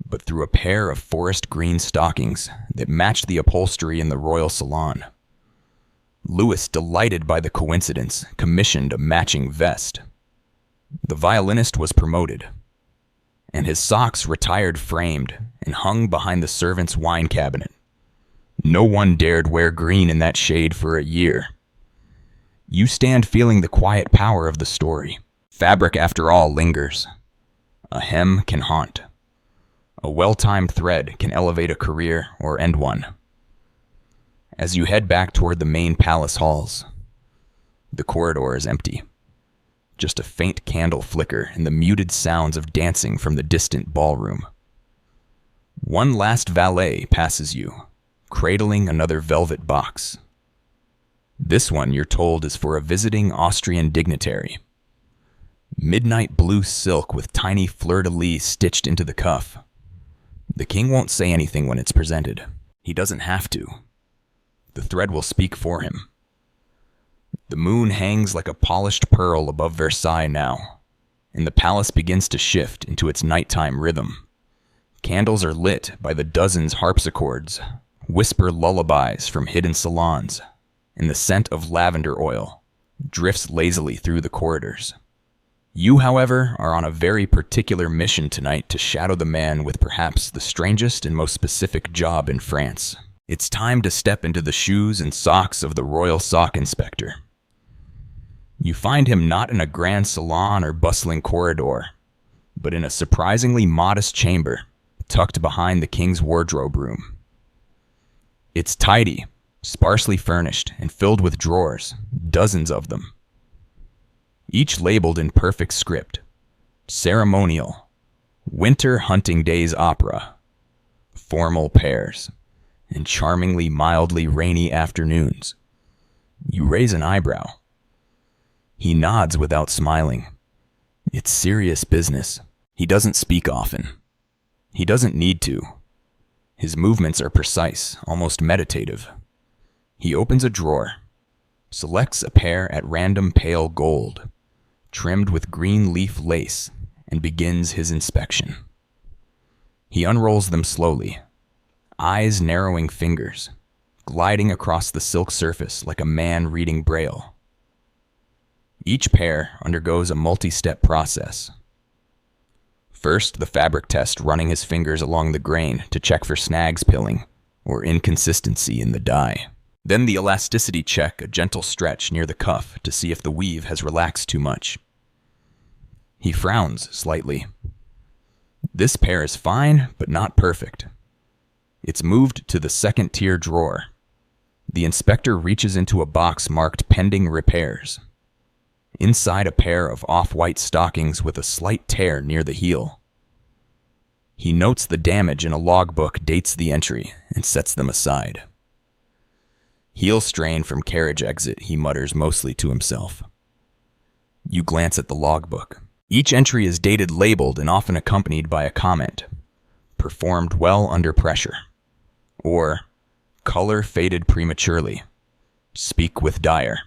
but through a pair of forest green stockings that matched the upholstery in the royal salon. Louis, delighted by the coincidence, commissioned a matching vest. The violinist was promoted, and his socks retired framed and hung behind the servant's wine cabinet. No one dared wear green in that shade for a year. You stand feeling the quiet power of the story. Fabric, after all, lingers. A hem can haunt. A well-timed thread can elevate a career or end one. As you head back toward the main palace halls, the corridor is empty. Just a faint candle flicker and the muted sounds of dancing from the distant ballroom. One last valet passes you, cradling another velvet box. This one, you're told, is for a visiting Austrian dignitary. Midnight blue silk with tiny fleur-de-lis stitched into the cuff. The king won't say anything when it's presented. He doesn't have to. The thread will speak for him. The moon hangs like a polished pearl above Versailles now, and the palace begins to shift into its nighttime rhythm. Candles are lit by the dozens harpsichords, whisper lullabies from hidden salons, and the scent of lavender oil drifts lazily through the corridors. You, however, are on a very particular mission tonight to shadow the man with perhaps the strangest and most specific job in France. It's time to step into the shoes and socks of the royal sock inspector. You find him not in a grand salon or bustling corridor, but in a surprisingly modest chamber tucked behind the king's wardrobe room. It's tidy, sparsely furnished, and filled with drawers, dozens of them. Each labeled in perfect script: ceremonial, winter hunting days opera, formal pairs, and charmingly mildly rainy afternoons. You raise an eyebrow. He nods without smiling. It's serious business. He doesn't speak often. He doesn't need to. His movements are precise, almost meditative. He opens a drawer, selects a pair at random pale gold, trimmed with green leaf lace, and begins his inspection. He unrolls them slowly, eyes narrowing fingers, gliding across the silk surface like a man reading Braille. Each pair undergoes a multi-step process. First, the fabric test, running his fingers along the grain to check for snags pilling or inconsistency in the dye. Then the elasticity check, a gentle stretch near the cuff to see if the weave has relaxed too much. He frowns slightly. This pair is fine, but not perfect. It's moved to the second-tier drawer. The inspector reaches into a box marked pending repairs. Inside, a pair of off-white stockings with a slight tear near the heel. He notes the damage in a logbook, dates the entry, and sets them aside. Heel strain from carriage exit, he mutters mostly to himself. You glance at the logbook. Each entry is dated, labeled, and often accompanied by a comment. Performed well under pressure. Or, color faded prematurely. Speak with dyer.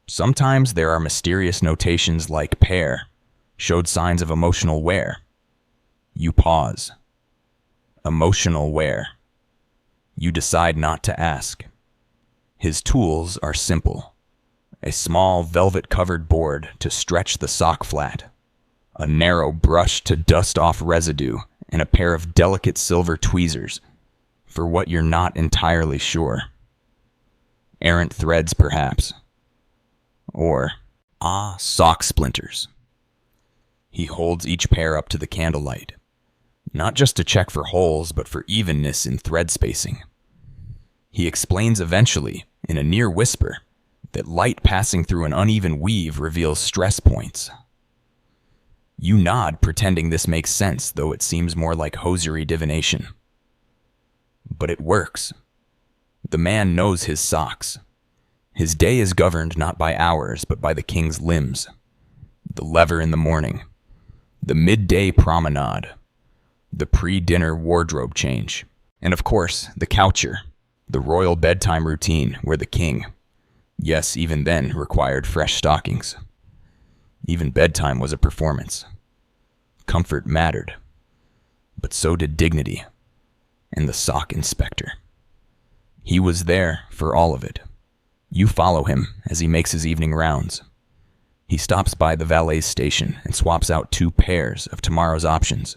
Sometimes there are mysterious notations like pair, showed signs of emotional wear. You pause. Emotional wear. You decide not to ask. His tools are simple. A small velvet-covered board to stretch the sock flat, a narrow brush to dust off residue, and a pair of delicate silver tweezers for what you're not entirely sure. Errant threads, perhaps. Or, sock splinters. He holds each pair up to the candlelight, not just to check for holes, but for evenness in thread spacing. He explains eventually, in a near whisper, that light passing through an uneven weave reveals stress points. You nod, pretending this makes sense, though it seems more like hosiery divination. But it works. The man knows his socks. His day is governed not by hours, but by the king's limbs. The lever in the morning. The midday promenade. The pre-dinner wardrobe change. And of course, the coucher. The royal bedtime routine where the king, yes, even then, required fresh stockings. Even bedtime was a performance. Comfort mattered. But so did dignity. And the sock inspector. He was there for all of it. You follow him as he makes his evening rounds. He stops by the valet's station and swaps out 2 pairs of tomorrow's options.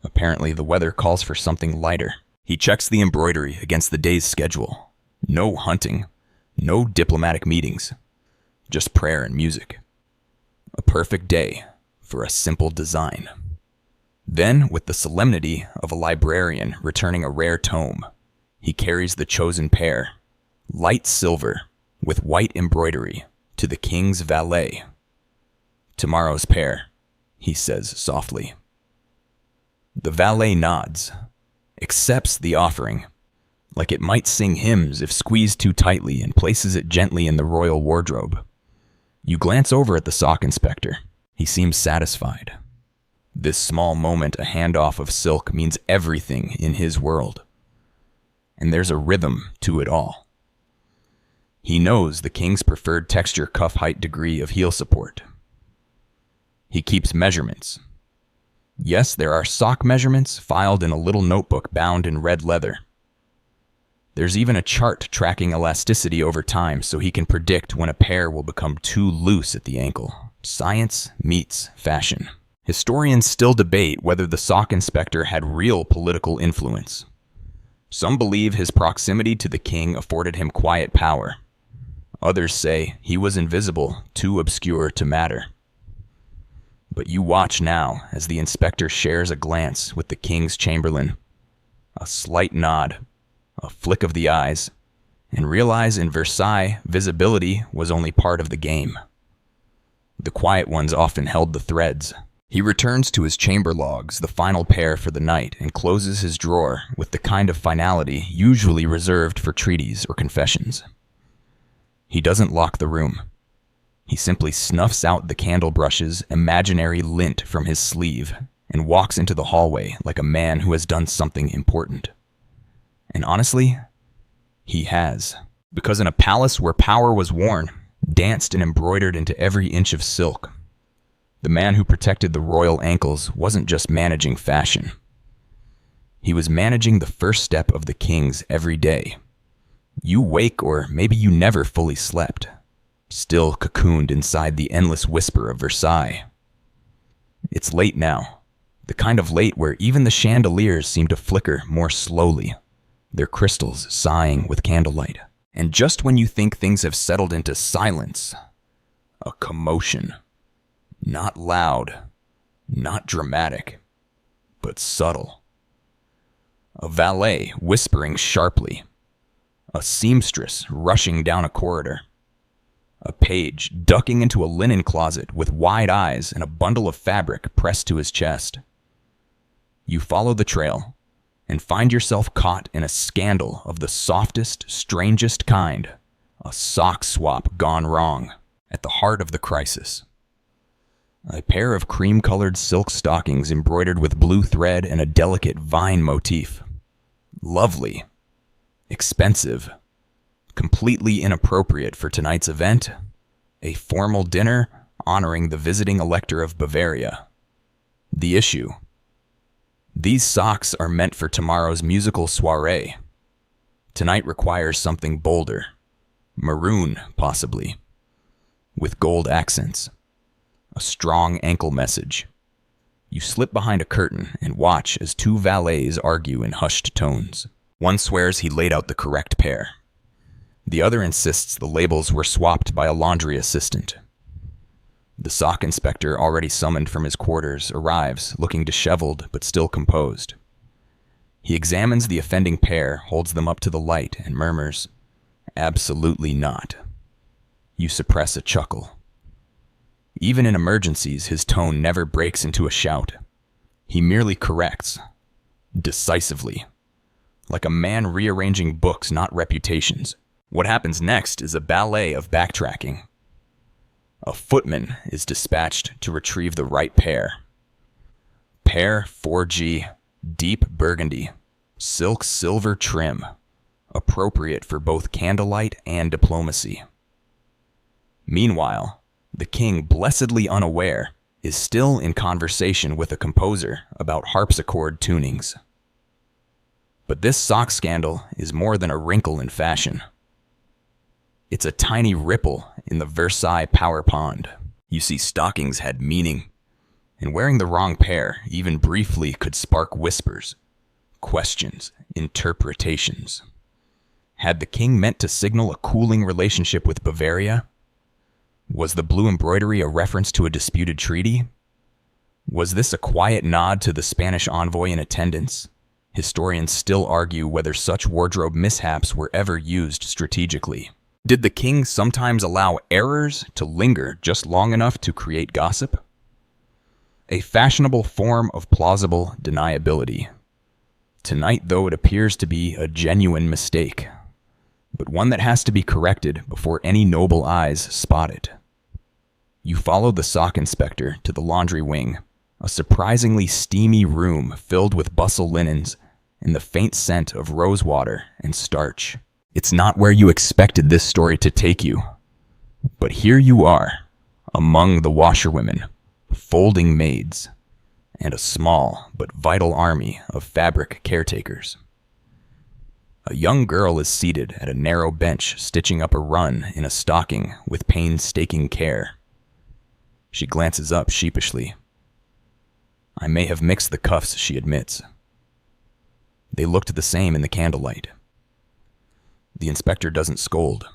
Apparently the weather calls for something lighter. He checks the embroidery against the day's schedule. No hunting, no diplomatic meetings, just prayer and music. A perfect day for a simple design. Then, with the solemnity of a librarian returning a rare tome, he carries the chosen pair, light silver with white embroidery, to the king's valet. Tomorrow's pair, he says softly. The valet nods, accepts the offering, like it might sing hymns if squeezed too tightly, and places it gently in the royal wardrobe. You glance over at the sock inspector. He seems satisfied. This small moment, a handoff of silk, means everything in his world. And there's a rhythm to it all. He knows the king's preferred texture, cuff height, degree of heel support. He keeps measurements. Yes, there are sock measurements filed in a little notebook bound in red leather. There's even a chart tracking elasticity over time so he can predict when a pair will become too loose at the ankle. Science meets fashion. Historians still debate whether the sock inspector had real political influence. Some believe his proximity to the king afforded him quiet power. Others say he was invisible, too obscure to matter. But you watch now as the inspector shares a glance with the king's chamberlain. A slight nod, a flick of the eyes, and realize in Versailles visibility was only part of the game. The quiet ones often held the threads. He returns to his chamber logs, the final pair for the night, and closes his drawer with the kind of finality usually reserved for treaties or confessions. He doesn't lock the room. He simply snuffs out the candle brush's imaginary lint from his sleeve and walks into the hallway like a man who has done something important. And honestly, he has. Because in a palace where power was worn, danced and embroidered into every inch of silk, the man who protected the royal ankles wasn't just managing fashion. He was managing the first step of the king's every day. You wake, or maybe you never fully slept, still cocooned inside the endless whisper of Versailles. It's late now, the kind of late where even the chandeliers seem to flicker more slowly, their crystals sighing with candlelight. And just when you think things have settled into silence, a commotion. Not loud, not dramatic, but subtle. A valet whispering sharply. A seamstress rushing down a corridor. A page ducking into a linen closet with wide eyes and a bundle of fabric pressed to his chest. You follow the trail and find yourself caught in a scandal of the softest, strangest kind. A sock swap gone wrong at the heart of the crisis. A pair of cream-colored silk stockings embroidered with blue thread and a delicate vine motif. Lovely. Expensive. Completely inappropriate for tonight's event. A formal dinner honoring the visiting Elector of Bavaria. The issue. These socks are meant for tomorrow's musical soiree. Tonight requires something bolder. Maroon, possibly. With gold accents. A strong ankle message. You slip behind a curtain and watch as two valets argue in hushed tones. One swears he laid out the correct pair. The other insists the labels were swapped by a laundry assistant. The sock inspector, already summoned from his quarters, arrives, looking disheveled but still composed. He examines the offending pair, holds them up to the light, and murmurs, "Absolutely not." You suppress a chuckle. Even in emergencies, his tone never breaks into a shout. He merely corrects, decisively, like a man rearranging books, not reputations. What happens next is a ballet of backtracking. A footman is dispatched to retrieve the right pair. Pair 4G, deep burgundy, silk silver trim, appropriate for both candlelight and diplomacy. Meanwhile, the king, blessedly unaware, is still in conversation with a composer about harpsichord tunings. But this sock scandal is more than a wrinkle in fashion. It's a tiny ripple in the Versailles power pond. You see, stockings had meaning, and wearing the wrong pair, even briefly, could spark whispers, questions, interpretations. Had the king meant to signal a cooling relationship with Bavaria? Was the blue embroidery a reference to a disputed treaty? Was this a quiet nod to the Spanish envoy in attendance? Historians still argue whether such wardrobe mishaps were ever used strategically. Did the king sometimes allow errors to linger just long enough to create gossip? A fashionable form of plausible deniability. Tonight, though, it appears to be a genuine mistake, but one that has to be corrected before any noble eyes spot it. You follow the sock inspector to the laundry wing, a surprisingly steamy room filled with bustle linens and the faint scent of rosewater and starch. It's not where you expected this story to take you, but here you are, among the washerwomen, folding maids, and a small but vital army of fabric caretakers. A young girl is seated at a narrow bench stitching up a run in a stocking with painstaking care. She glances up sheepishly. I may have mixed the cuffs, she admits. They looked the same in the candlelight. The inspector doesn't scold.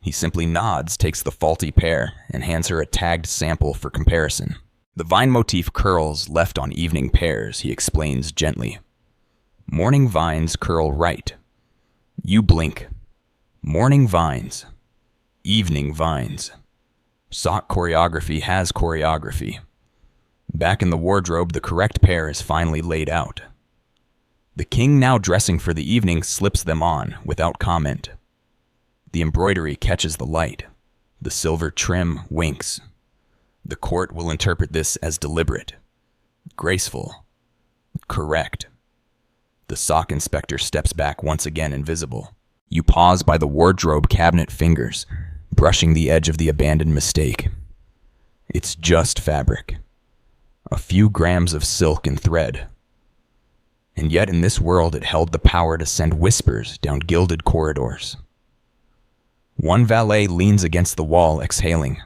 He simply nods, takes the faulty pair, and hands her a tagged sample for comparison. The vine motif curls left on evening pairs, he explains gently. Morning vines curl right. You blink. Morning vines. Evening vines. Sock choreography has choreography. Back in the wardrobe, the correct pair is finally laid out. The king, now dressing for the evening, slips them on without comment. The embroidery catches the light. The silver trim winks. The court will interpret this as deliberate, graceful, correct. The sock inspector steps back once again, invisible. You pause by the wardrobe cabinet, fingers brushing the edge of the abandoned mistake. It's just fabric. A few grams of silk and thread. And yet in this world it held the power to send whispers down gilded corridors. One valet leans against the wall, exhaling.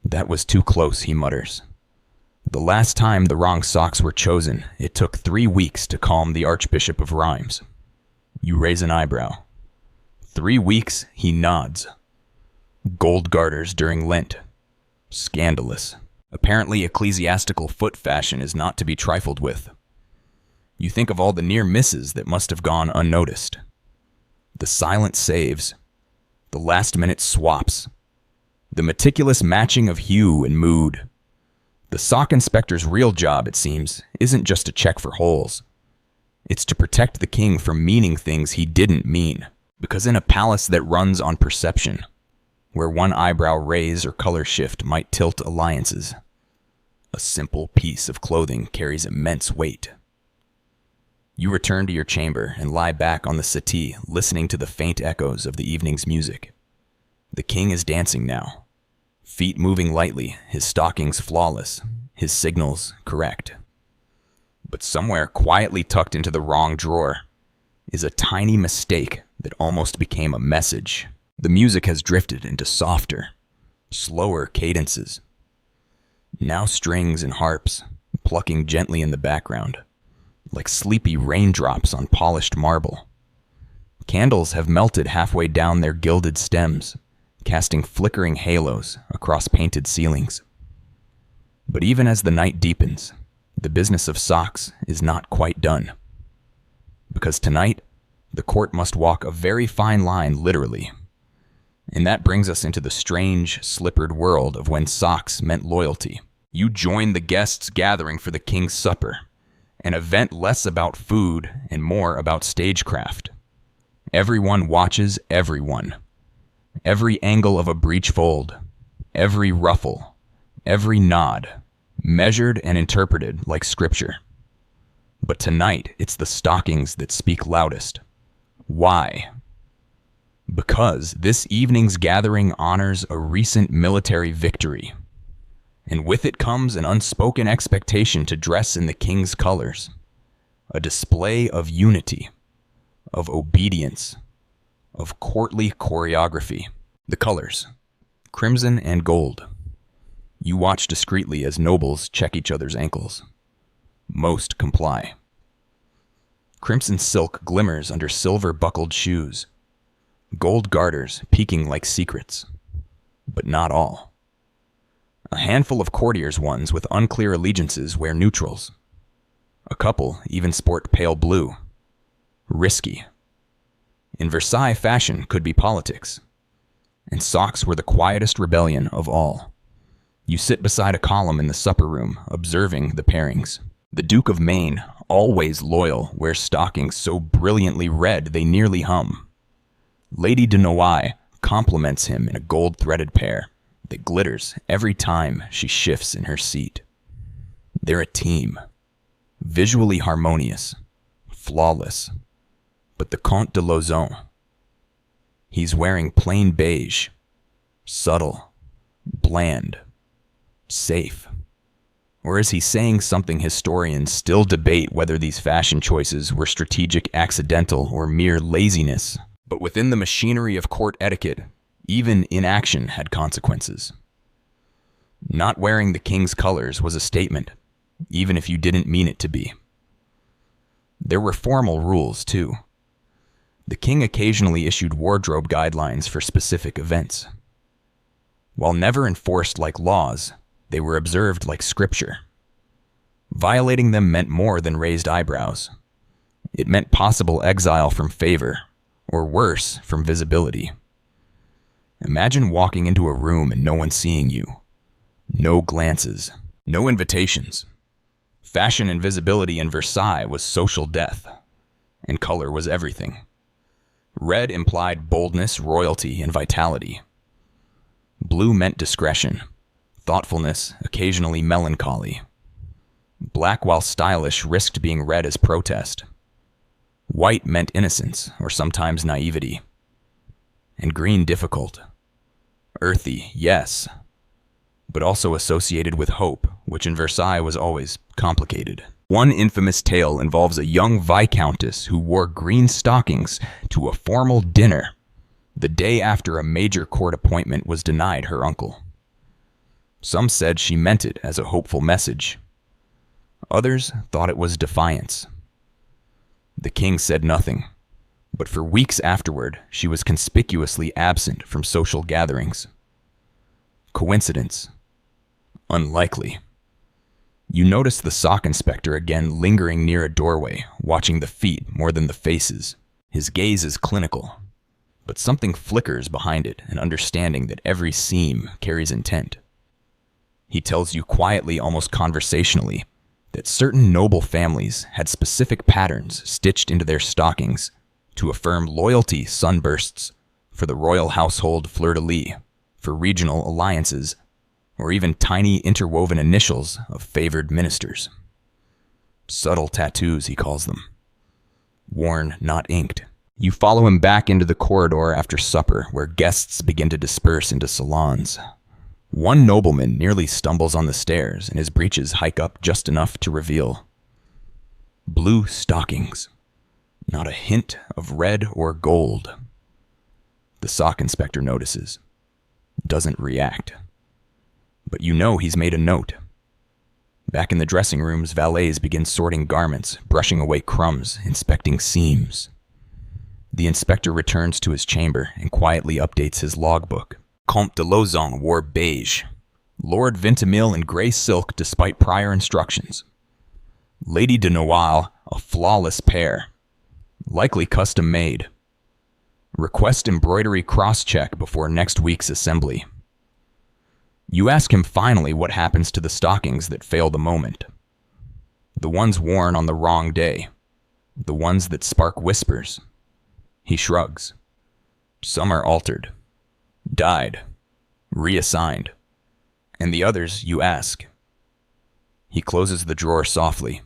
That was too close, he mutters. The last time the wrong socks were chosen, it took 3 weeks to calm the Archbishop of Rhymes. You raise an eyebrow. 3 weeks, he nods. Gold garters during Lent. Scandalous. Apparently ecclesiastical foot fashion is not to be trifled with. You think of all the near misses that must have gone unnoticed. The silent saves. The last-minute swaps. The meticulous matching of hue and mood. The sock inspector's real job, it seems, isn't just to check for holes. It's to protect the king from meaning things he didn't mean. Because in a palace that runs on perception, where one eyebrow raise or color shift might tilt alliances, a simple piece of clothing carries immense weight. You return to your chamber and lie back on the settee, listening to the faint echoes of the evening's music. The king is dancing now, feet moving lightly, his stockings flawless, his signals correct. But somewhere quietly tucked into the wrong drawer is a tiny mistake that almost became a message. The music has drifted into softer, slower cadences. Now strings and harps, plucking gently in the background, like sleepy raindrops on polished marble. Candles have melted halfway down their gilded stems, casting flickering halos across painted ceilings. But even as the night deepens, the business of socks is not quite done. Because tonight, the court must walk a very fine line, literally. And that brings us into the strange, slippered world of when socks meant loyalty. You join the guests gathering for the king's supper, an event less about food and more about stagecraft. Everyone watches everyone. Every angle of a breech fold, every ruffle, every nod, measured and interpreted like scripture. But tonight, it's the stockings that speak loudest. Why? Because this evening's gathering honors a recent military victory, and with it comes an unspoken expectation to dress in the king's colors, a display of unity, of obedience, of courtly choreography. The colors, crimson and gold. You watch discreetly as nobles check each other's ankles. Most comply. Crimson silk glimmers under silver-buckled shoes. Gold garters peeking like secrets. But not all. A handful of courtiers, ones with unclear allegiances, wear neutrals. A couple even sport pale blue. Risky. In Versailles, fashion could be politics. And socks were the quietest rebellion of all. You sit beside a column in the supper room, observing the pairings. The Duke of Maine, Always loyal, wears stockings so brilliantly red they nearly hum. Lady de Noailles compliments him in a gold-threaded pair that glitters every time she shifts in her seat. They're a team, visually harmonious, flawless. But the Comte de Lauzun, he's wearing plain beige, subtle, bland, safe. Or is he saying something historians still debate whether these fashion choices were strategic, accidental, or mere laziness? But within the machinery of court etiquette, even inaction had consequences. Not wearing the king's colors was a statement, even if you didn't mean it to be. There were formal rules, too. The king occasionally issued wardrobe guidelines for specific events. While never enforced like laws, they were observed like scripture. Violating them meant more than raised eyebrows. It meant possible exile from favor, or worse, from visibility. Imagine walking into a room and no one seeing you. No glances, no invitations. Fashion and visibility in Versailles was social death, and color was everything. Red implied boldness, royalty, and vitality. Blue meant discretion, thoughtfulness, occasionally melancholy. Black, while stylish, risked being read as protest. White meant innocence, or sometimes naivety. And green difficult. Earthy, yes, but also associated with hope, which in Versailles was always complicated. One infamous tale involves a young viscountess who wore green stockings to a formal dinner the day after a major court appointment was denied her uncle. Some said she meant it as a hopeful message. Others thought it was defiance. The king said nothing, but for weeks afterward, she was conspicuously absent from social gatherings. Coincidence? Unlikely. You notice the sock inspector again lingering near a doorway, watching the feet more than the faces. His gaze is clinical, but something flickers behind it, an understanding that every seam carries intent. He tells you quietly, almost conversationally, that certain noble families had specific patterns stitched into their stockings to affirm loyalty sunbursts for the royal household fleur-de-lis, for regional alliances, or even tiny interwoven initials of favored ministers. Subtle tattoos, he calls them. Worn, not inked. You follow him back into the corridor after supper, where guests begin to disperse into salons. One nobleman nearly stumbles on the stairs, and his breeches hike up just enough to reveal blue stockings. Not a hint of red or gold. The sock inspector notices. Doesn't react. But you know he's made a note. Back in the dressing rooms, valets begin sorting garments, brushing away crumbs, inspecting seams. The inspector returns to his chamber and quietly updates his logbook. Comte de Lauzun wore beige. Lord Vintimille in gray silk despite prior instructions. Lady de Noailles, a flawless pair. Likely custom made. Request embroidery cross-check before next week's assembly. You ask him finally what happens to the stockings that fail the moment. The ones worn on the wrong day. The ones that spark whispers. He shrugs. Some are altered. Dyed. Reassigned. And the others you ask. He closes the drawer softly.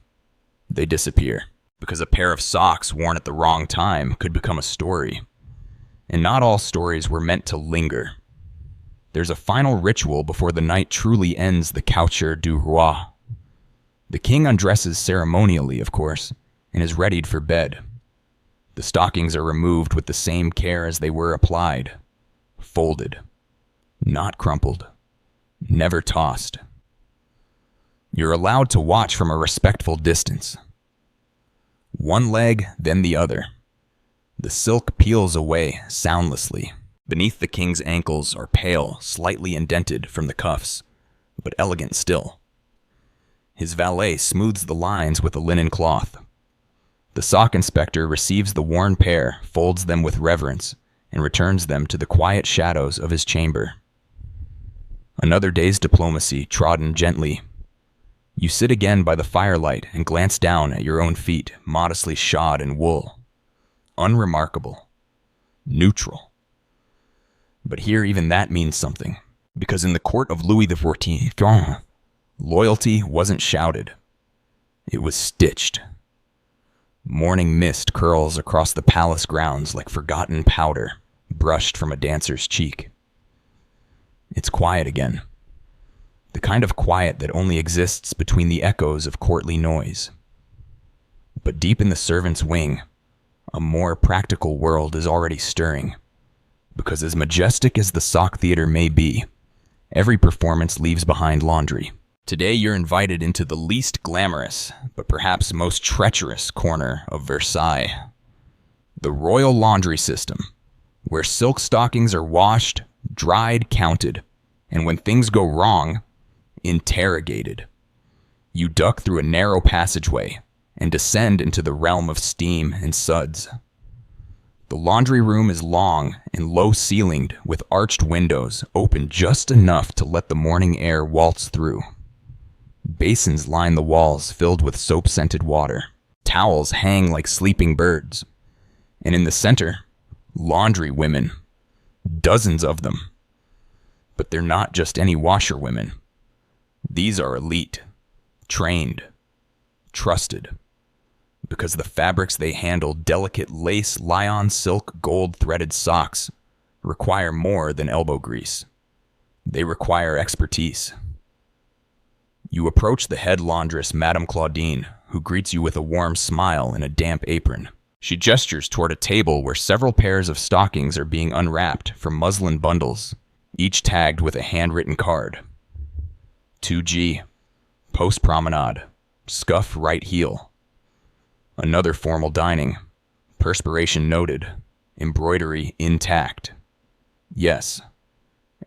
They disappear. Because a pair of socks worn at the wrong time could become a story. And not all stories were meant to linger. There's a final ritual before the night truly ends the couture du roi. The king undresses ceremonially, of course, and is readied for bed. The stockings are removed with the same care as they were applied. Folded. Not crumpled. Never tossed. You're allowed to watch from a respectful distance. One leg, then the other. The silk peels away soundlessly. Beneath the king's ankles are pale, slightly indented from the cuffs, but elegant still. His valet smooths the lines with a linen cloth. The sock inspector receives the worn pair, folds them with reverence, and returns them to the quiet shadows of his chamber. Another day's diplomacy trodden gently. You sit again by the firelight and glance down at your own feet, modestly shod in wool. Unremarkable. Neutral. But here even that means something, because in the court of Louis XIV, loyalty wasn't shouted. It was stitched. Morning mist curls across the palace grounds like forgotten powder brushed from a dancer's cheek. It's quiet again. The kind of quiet that only exists between the echoes of courtly noise. But deep in the servants' wing, a more practical world is already stirring. Because as majestic as the sock theater may be, every performance leaves behind laundry. Today you're invited into the least glamorous, but perhaps most treacherous corner of Versailles. The royal laundry system, where silk stockings are washed, dried, counted, and when things go wrong, interrogated. You duck through a narrow passageway and descend into the realm of steam and suds. The laundry room is long and low-ceilinged with arched windows open just enough to let the morning air waltz through. Basins line the walls filled with soap-scented water. Towels hang like sleeping birds. And in the center, laundry women. Dozens of them. But they're not just any washerwomen. These are elite, trained, trusted. Because the fabrics they handle, delicate lace, lion silk, gold-threaded socks, require more than elbow grease. They require expertise. You approach the head laundress, Madame Claudine, who greets you with a warm smile and a damp apron. She gestures toward a table where several pairs of stockings are being unwrapped from muslin bundles, each tagged with a handwritten card. 2G, post-promenade, scuff right heel. Another formal dining, perspiration noted, embroidery intact. Yes,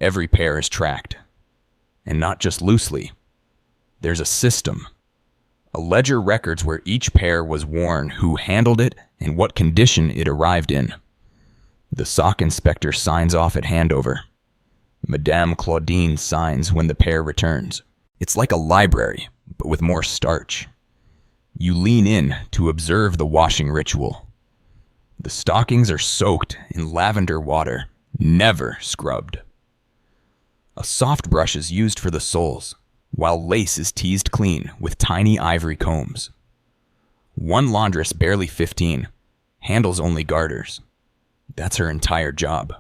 every pair is tracked, and not just loosely. There's a system, a ledger records where each pair was worn, who handled it, and what condition it arrived in. The sock inspector signs off at handover. Madame Claudine signs when the pair returns. It's like a library, but with more starch. You lean in to observe the washing ritual. The stockings are soaked in lavender water, never scrubbed. A soft brush is used for the soles, while lace is teased clean with tiny ivory combs. One laundress, barely 15, handles only garters. That's her entire job.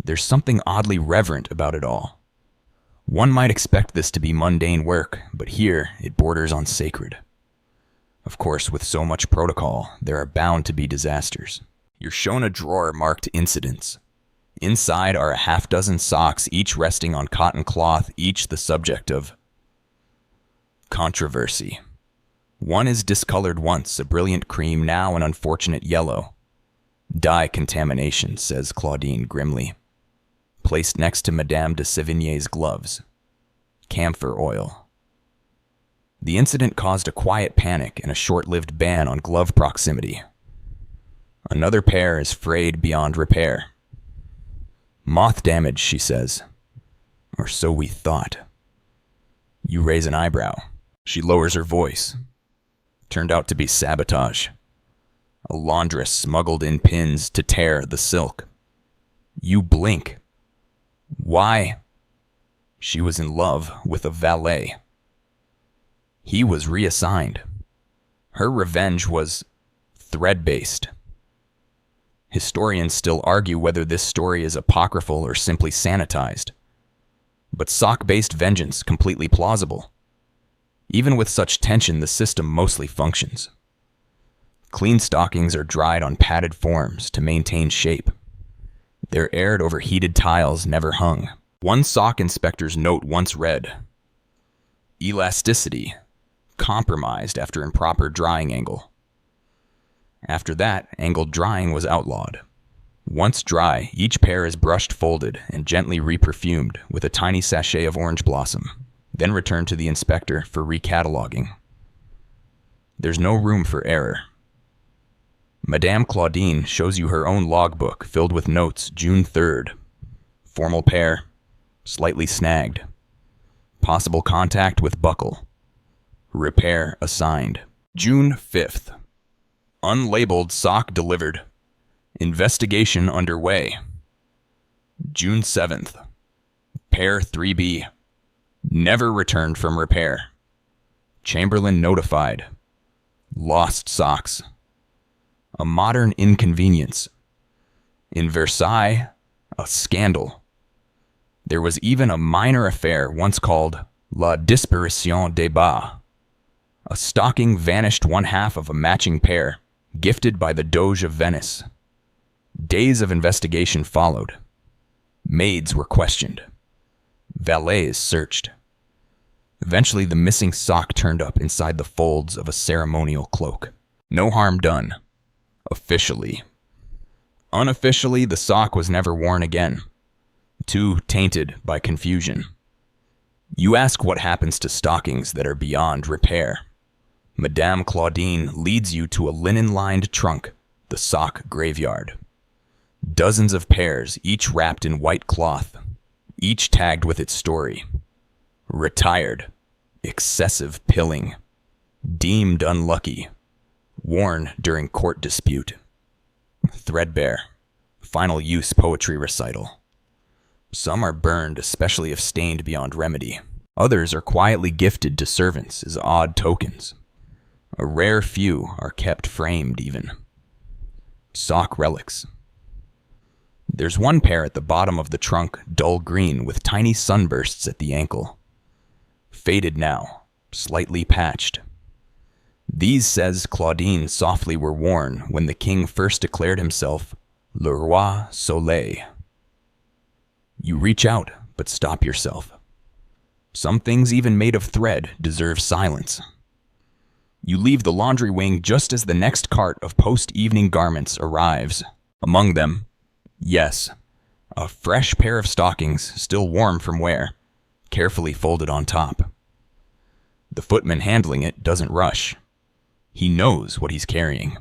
There's something oddly reverent about it all. One might expect this to be mundane work, but here it borders on sacred. Of course, with so much protocol, there are bound to be disasters. You're shown a drawer marked incidents. Inside are a half-dozen socks, each resting on cotton cloth, each the subject of controversy. One is discolored once, a brilliant cream, now an unfortunate yellow. Dye contamination, says Claudine grimly. Placed next to Madame de Sévigné's gloves. Camphor oil. The incident caused a quiet panic and a short-lived ban on glove proximity. Another pair is frayed beyond repair. Moth damage, she says. Or so we thought. You raise an eyebrow. She lowers her voice. Turned out to be sabotage. A laundress smuggled in pins to tear the silk. You blink. Why? She was in love with a valet. He was reassigned. Her revenge was thread-based. Historians still argue whether this story is apocryphal or simply sanitized. But sock-based vengeance completely plausible. Even with such tension, the system mostly functions. Clean stockings are dried on padded forms to maintain shape. They're aired over heated tiles never hung. One sock inspector's note once read, elasticity, compromised after improper drying angle. After that, angled drying was outlawed. Once dry, each pair is brushed, folded, and gently reperfumed with a tiny sachet of orange blossom, then returned to the inspector for recataloguing. There's no room for error. Madame Claudine shows you her own logbook filled with notes. June 3rd. Formal pair, slightly snagged. Possible contact with buckle. Repair assigned. June 5th. Unlabeled sock delivered. Investigation underway. June 7th. Pair 3B. Never returned from repair. Chamberlain notified. Lost socks. A modern inconvenience. In Versailles, a scandal. There was even a minor affair once called La Disparition des Bas. A stocking vanished one half of a matching pair, gifted by the Doge of Venice. Days of investigation followed. Maids were questioned. Valets searched. Eventually, the missing sock turned up inside the folds of a ceremonial cloak. No harm done. Officially. Unofficially, the sock was never worn again. Too tainted by confusion. You ask what happens to stockings that are beyond repair. Madame Claudine leads you to a linen-lined trunk, the sock graveyard. Dozens of pairs, each wrapped in white cloth, each tagged with its story. Retired, excessive pilling, deemed unlucky, worn during court dispute, threadbare, final use poetry recital. Some are burned, especially if stained beyond remedy. Others are quietly gifted to servants as odd tokens. A rare few are kept framed even. Sock relics. There's one pair at the bottom of the trunk, dull green with tiny sunbursts at the ankle. Faded now, slightly patched. These, says Claudine, softly were worn when the king first declared himself Le Roi Soleil. You reach out, but stop yourself. Some things even made of thread deserve silence. You leave the laundry wing just as the next cart of post-evening garments arrives. Among them, yes, a fresh pair of stockings, still warm from wear, carefully folded on top. The footman handling it doesn't rush. He knows what he's carrying.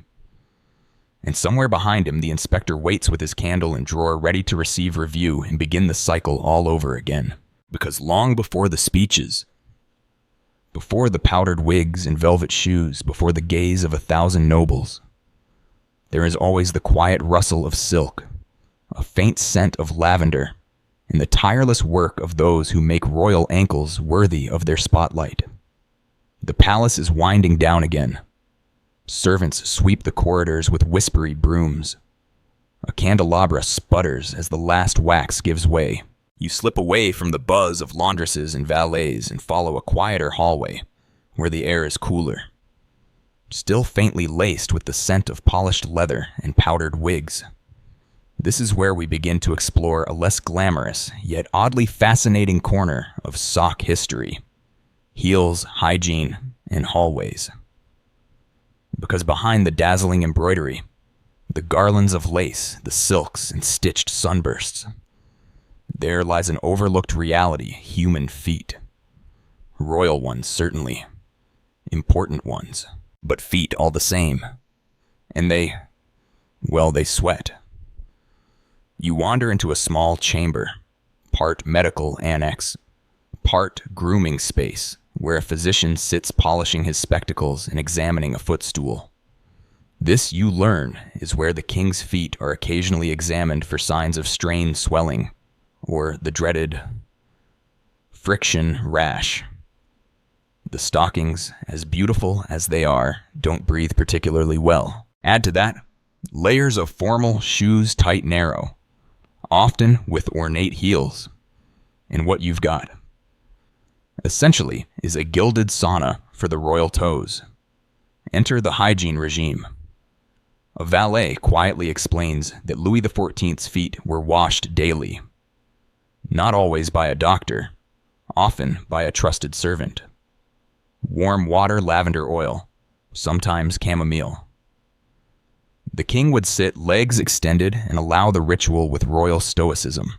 And somewhere behind him, the inspector waits with his candle and drawer ready to receive review and begin the cycle all over again. Because long before the speeches, before the powdered wigs and velvet shoes, before the gaze of 1,000 nobles, there is always the quiet rustle of silk, a faint scent of lavender, and the tireless work of those who make royal ankles worthy of their spotlight. The palace is winding down again. Servants sweep the corridors with whispery brooms. A candelabra sputters as the last wax gives way. You slip away from the buzz of laundresses and valets and follow a quieter hallway where the air is cooler, still faintly laced with the scent of polished leather and powdered wigs. This is where we begin to explore a less glamorous, yet oddly fascinating corner of sock history: heels, hygiene, and hallways. Because behind the dazzling embroidery, the garlands of lace, the silks, and stitched sunbursts, there lies an overlooked reality: human feet. Royal ones, certainly. Important ones. But feet all the same. And they sweat. You wander into a small chamber, part medical annex, part grooming space, where a physician sits polishing his spectacles and examining a footstool. This, you learn, is where the king's feet are occasionally examined for signs of strain swelling, or the dreaded friction rash. The stockings, as beautiful as they are, don't breathe particularly well. Add to that layers of formal shoes, tight, narrow, often with ornate heels, and what you've got, essentially, is a gilded sauna for the royal toes. Enter the hygiene regime. A valet quietly explains that Louis XIV's feet were washed daily. Not always by a doctor, often by a trusted servant. Warm water, lavender oil, sometimes chamomile. The king would sit legs extended and allow the ritual with royal stoicism.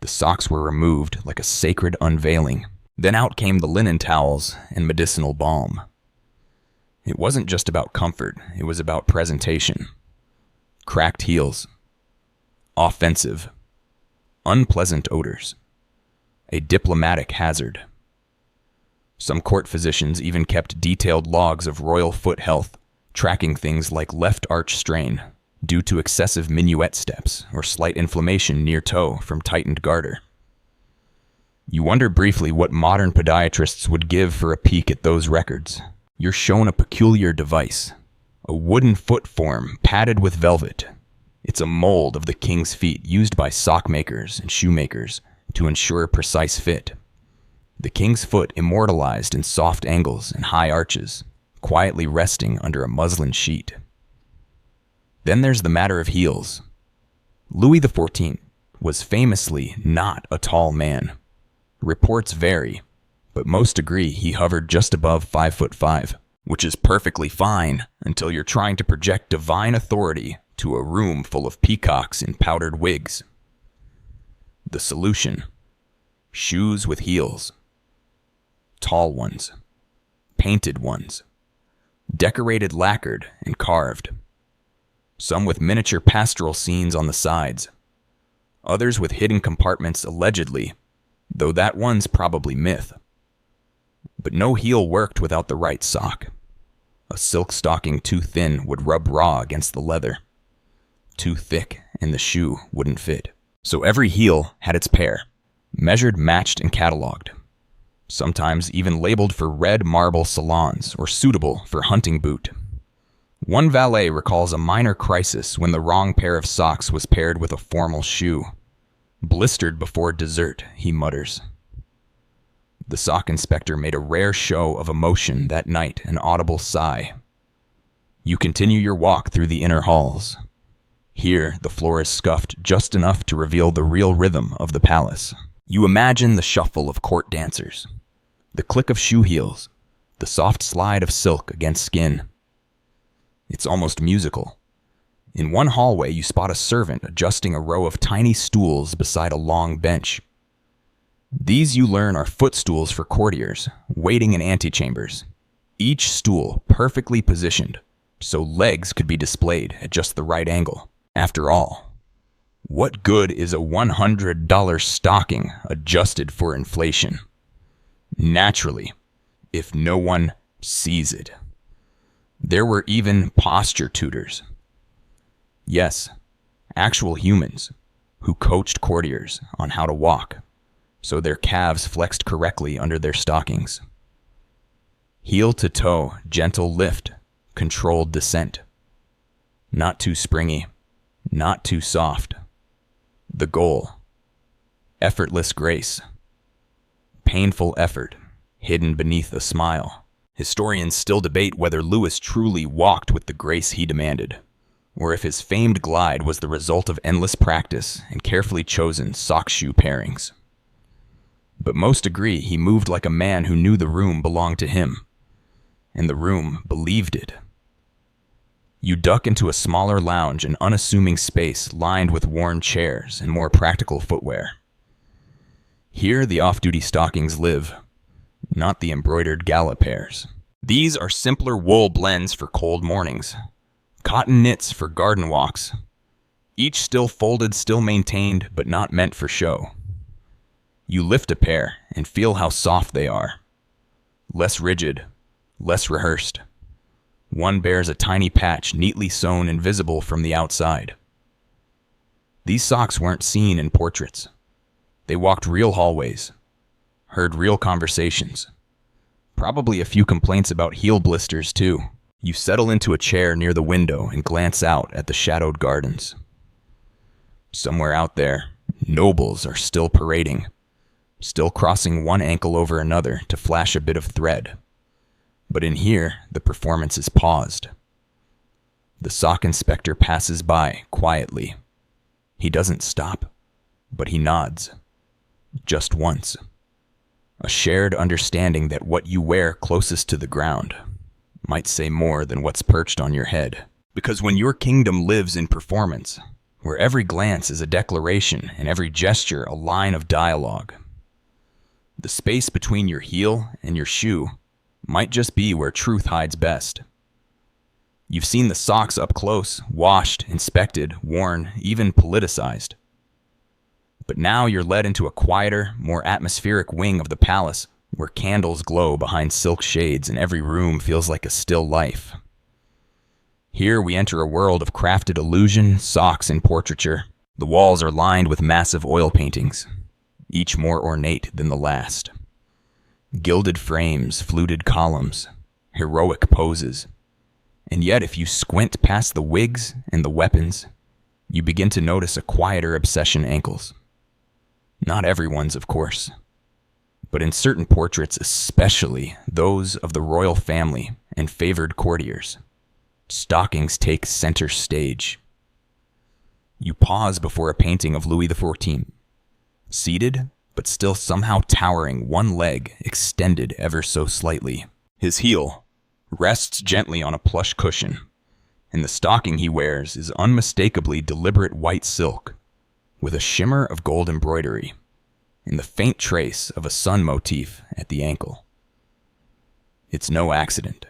The socks were removed like a sacred unveiling. Then out came the linen towels and medicinal balm. It wasn't just about comfort, it was about presentation. Cracked heels. Offensive. Unpleasant odors. A diplomatic hazard. Some court physicians even kept detailed logs of royal foot health, tracking things like left arch strain due to excessive minuet steps or slight inflammation near toe from tightened garter. You wonder briefly what modern podiatrists would give for a peek at those records. You're shown a peculiar device, a wooden foot form padded with velvet. It's a mold of the king's feet used by sock makers and shoemakers to ensure precise fit. The king's foot immortalized in soft angles and high arches, quietly resting under a muslin sheet. Then there's the matter of heels. Louis XIV was famously not a tall man. Reports vary, but most agree he hovered just above 5'5", which is perfectly fine until you're trying to project divine authority to a room full of peacocks in powdered wigs. The solution: shoes with heels. Tall ones, painted ones, decorated, lacquered, and carved. Some with miniature pastoral scenes on the sides. Others with hidden compartments allegedly, though that one's probably myth. But no heel worked without the right sock. A silk stocking too thin would rub raw against the leather. Too thick and the shoe wouldn't fit. So every heel had its pair, measured, matched, and catalogued. Sometimes even labeled for red marble salons or suitable for hunting boot. One valet recalls a minor crisis when the wrong pair of socks was paired with a formal shoe. Blistered before dessert, he mutters. The sock inspector made a rare show of emotion that night, an audible sigh. You continue your walk through the inner halls. Here, the floor is scuffed just enough to reveal the real rhythm of the palace. You imagine the shuffle of court dancers, the click of shoe heels, the soft slide of silk against skin. It's almost musical. In one hallway, you spot a servant adjusting a row of tiny stools beside a long bench. These, you learn, are footstools for courtiers, waiting in antechambers. Each stool perfectly positioned, so legs could be displayed at just the right angle. After all, what good is a $100 stocking adjusted for inflation? Naturally, if no one sees it. There were even posture tutors. Yes, actual humans who coached courtiers on how to walk, so their calves flexed correctly under their stockings. Heel to toe, gentle lift, controlled descent. Not too springy, not too soft. The goal: effortless grace. Painful effort, hidden beneath a smile. Historians still debate whether Louis truly walked with the grace he demanded, or if his famed glide was the result of endless practice and carefully chosen sock-shoe pairings. But most agree he moved like a man who knew the room belonged to him, and the room believed it. You duck into a smaller lounge, an unassuming space lined with worn chairs and more practical footwear. Here the off-duty stockings live, not the embroidered gala pairs. These are simpler wool blends for cold mornings, cotton knits for garden walks, each still folded, still maintained, but not meant for show. You lift a pair and feel how soft they are. Less rigid, less rehearsed. One bears a tiny patch neatly sewn and visible from the outside. These socks weren't seen in portraits. They walked real hallways, heard real conversations. Probably a few complaints about heel blisters, too. You settle into a chair near the window and glance out at the shadowed gardens. Somewhere out there, nobles are still parading, still crossing one ankle over another to flash a bit of thread. But in here, the performance is paused. The sock inspector passes by quietly. He doesn't stop, but he nods. Just once. A shared understanding that what you wear closest to the ground might say more than what's perched on your head. Because when your kingdom lives in performance, where every glance is a declaration and every gesture a line of dialogue, the space between your heel and your shoe might just be where truth hides best. You've seen the socks up close, washed, inspected, worn, even politicized. But now you're led into a quieter, more atmospheric wing of the palace where candles glow behind silk shades and every room feels like a still life. Here we enter a world of crafted illusion, socks, and portraiture. The walls are lined with massive oil paintings, each more ornate than the last. Gilded frames, fluted columns, heroic poses. And yet, if you squint past the wigs and the weapons, you begin to notice a quieter obsession ankles. Not everyone's, of course, but in certain portraits, especially those of the royal family and favored courtiers, stockings take center stage. You pause before a painting of Louis XIV, seated, but still somehow towering, one leg extended ever so slightly. His heel rests gently on a plush cushion, and the stocking he wears is unmistakably deliberate white silk, with a shimmer of gold embroidery, and the faint trace of a sun motif at the ankle. It's no accident.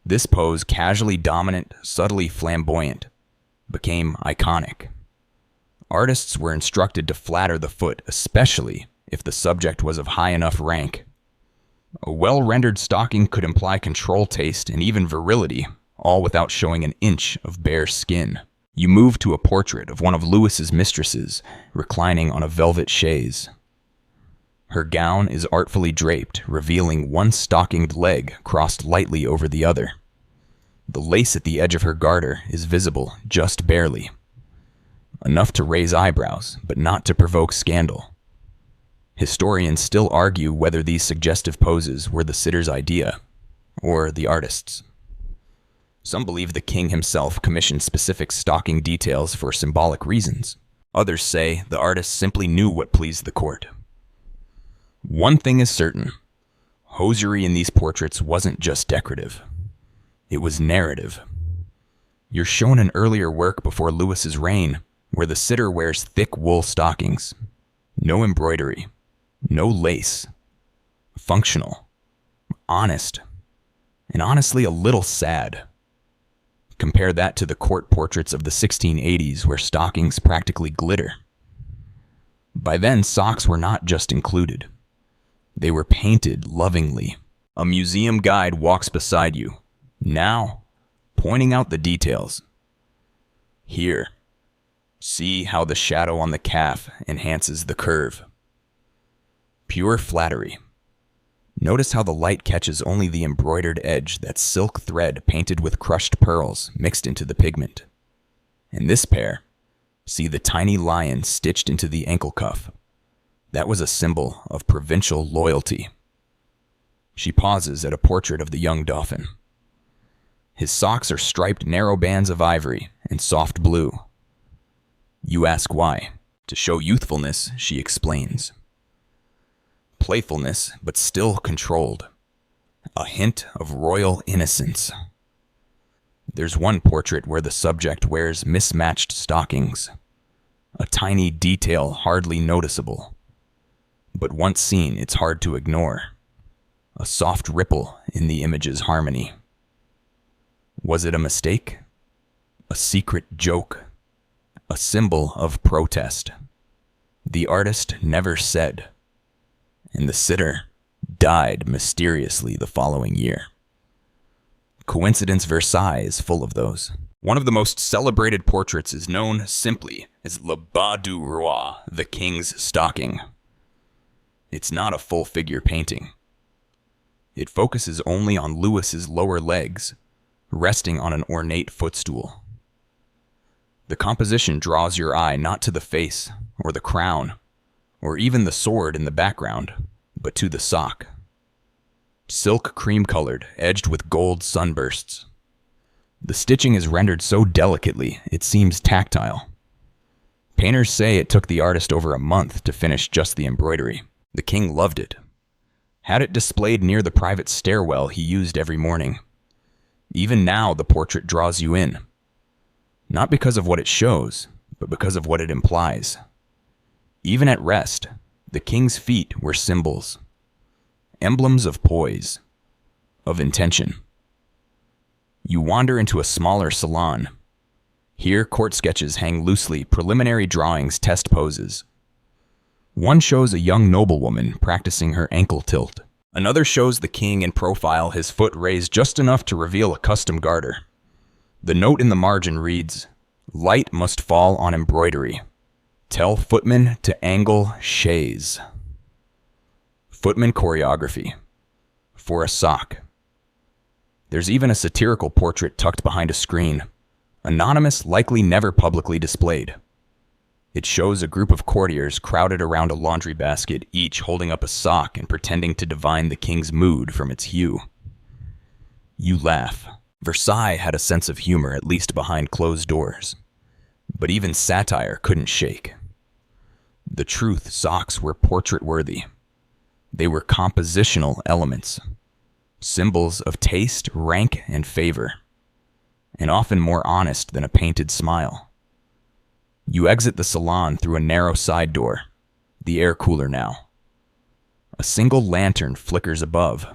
This pose, casually dominant, subtly flamboyant, became iconic. Artists were instructed to flatter the foot, especially if the subject was of high enough rank. A well-rendered stocking could imply control, taste, and even virility, all without showing an inch of bare skin. You move to a portrait of one of Louis's mistresses, reclining on a velvet chaise. Her gown is artfully draped, revealing one stockinged leg crossed lightly over the other. The lace at the edge of her garter is visible just barely, enough to raise eyebrows, but not to provoke scandal. Historians still argue whether these suggestive poses were the sitter's idea, or the artist's. Some believe the king himself commissioned specific stocking details for symbolic reasons. Others say the artist simply knew what pleased the court. One thing is certain: hosiery in these portraits wasn't just decorative. It was narrative. You're shown an earlier work before Louis's reign, where the sitter wears thick wool stockings. No embroidery. No lace. Functional. Honest. And honestly a little sad. Compare that to the court portraits of the 1680s, where stockings practically glitter. By then, socks were not just included. They were painted lovingly. A museum guide walks beside you, now pointing out the details. Here, see how the shadow on the calf enhances the curve. Pure flattery. Notice how the light catches only the embroidered edge, that silk thread painted with crushed pearls mixed into the pigment. In this pair, see the tiny lion stitched into the ankle cuff. That was a symbol of provincial loyalty. She pauses at a portrait of the young dauphin. His socks are striped narrow bands of ivory and soft blue. You ask why. To show youthfulness, she explains. Playfulness, but still controlled. A hint of royal innocence. There's one portrait where the subject wears mismatched stockings. A tiny detail hardly noticeable. But once seen, it's hard to ignore. A soft ripple in the image's harmony. Was it a mistake? A secret joke? A symbol of protest? The artist never said. And the sitter died mysteriously the following year. Coincidence Versailles is full of those. One of the most celebrated portraits is known simply as Le Bas du Roi, the king's stocking. It's not a full figure painting. It focuses only on Louis's lower legs, resting on an ornate footstool. The composition draws your eye not to the face or the crown, or even the sword in the background, but to the sock. Silk cream-colored, edged with gold sunbursts. The stitching is rendered so delicately, it seems tactile. Painters say it took the artist over a month to finish just the embroidery. The king loved it. Had it displayed near the private stairwell he used every morning. Even now, the portrait draws you in. Not because of what it shows, but because of what it implies. Even at rest, the king's feet were symbols, emblems of poise, of intention. You wander into a smaller salon. Here, court sketches hang loosely, preliminary drawings test poses. One shows a young noblewoman practicing her ankle tilt. Another shows the king in profile, his foot raised just enough to reveal a custom garter. The note in the margin reads, "Light must fall on embroidery. Tell footman to angle chaise." Footman choreography. For a sock. There's even a satirical portrait tucked behind a screen. Anonymous, likely never publicly displayed. It shows a group of courtiers crowded around a laundry basket, each holding up a sock and pretending to divine the king's mood from its hue. You laugh. Versailles had a sense of humor, at least behind closed doors. But even satire couldn't shake. The truth, socks were portrait-worthy. They were compositional elements. Symbols of taste, rank, and favor. And often more honest than a painted smile. You exit the salon through a narrow side door, the air cooler now. A single lantern flickers above.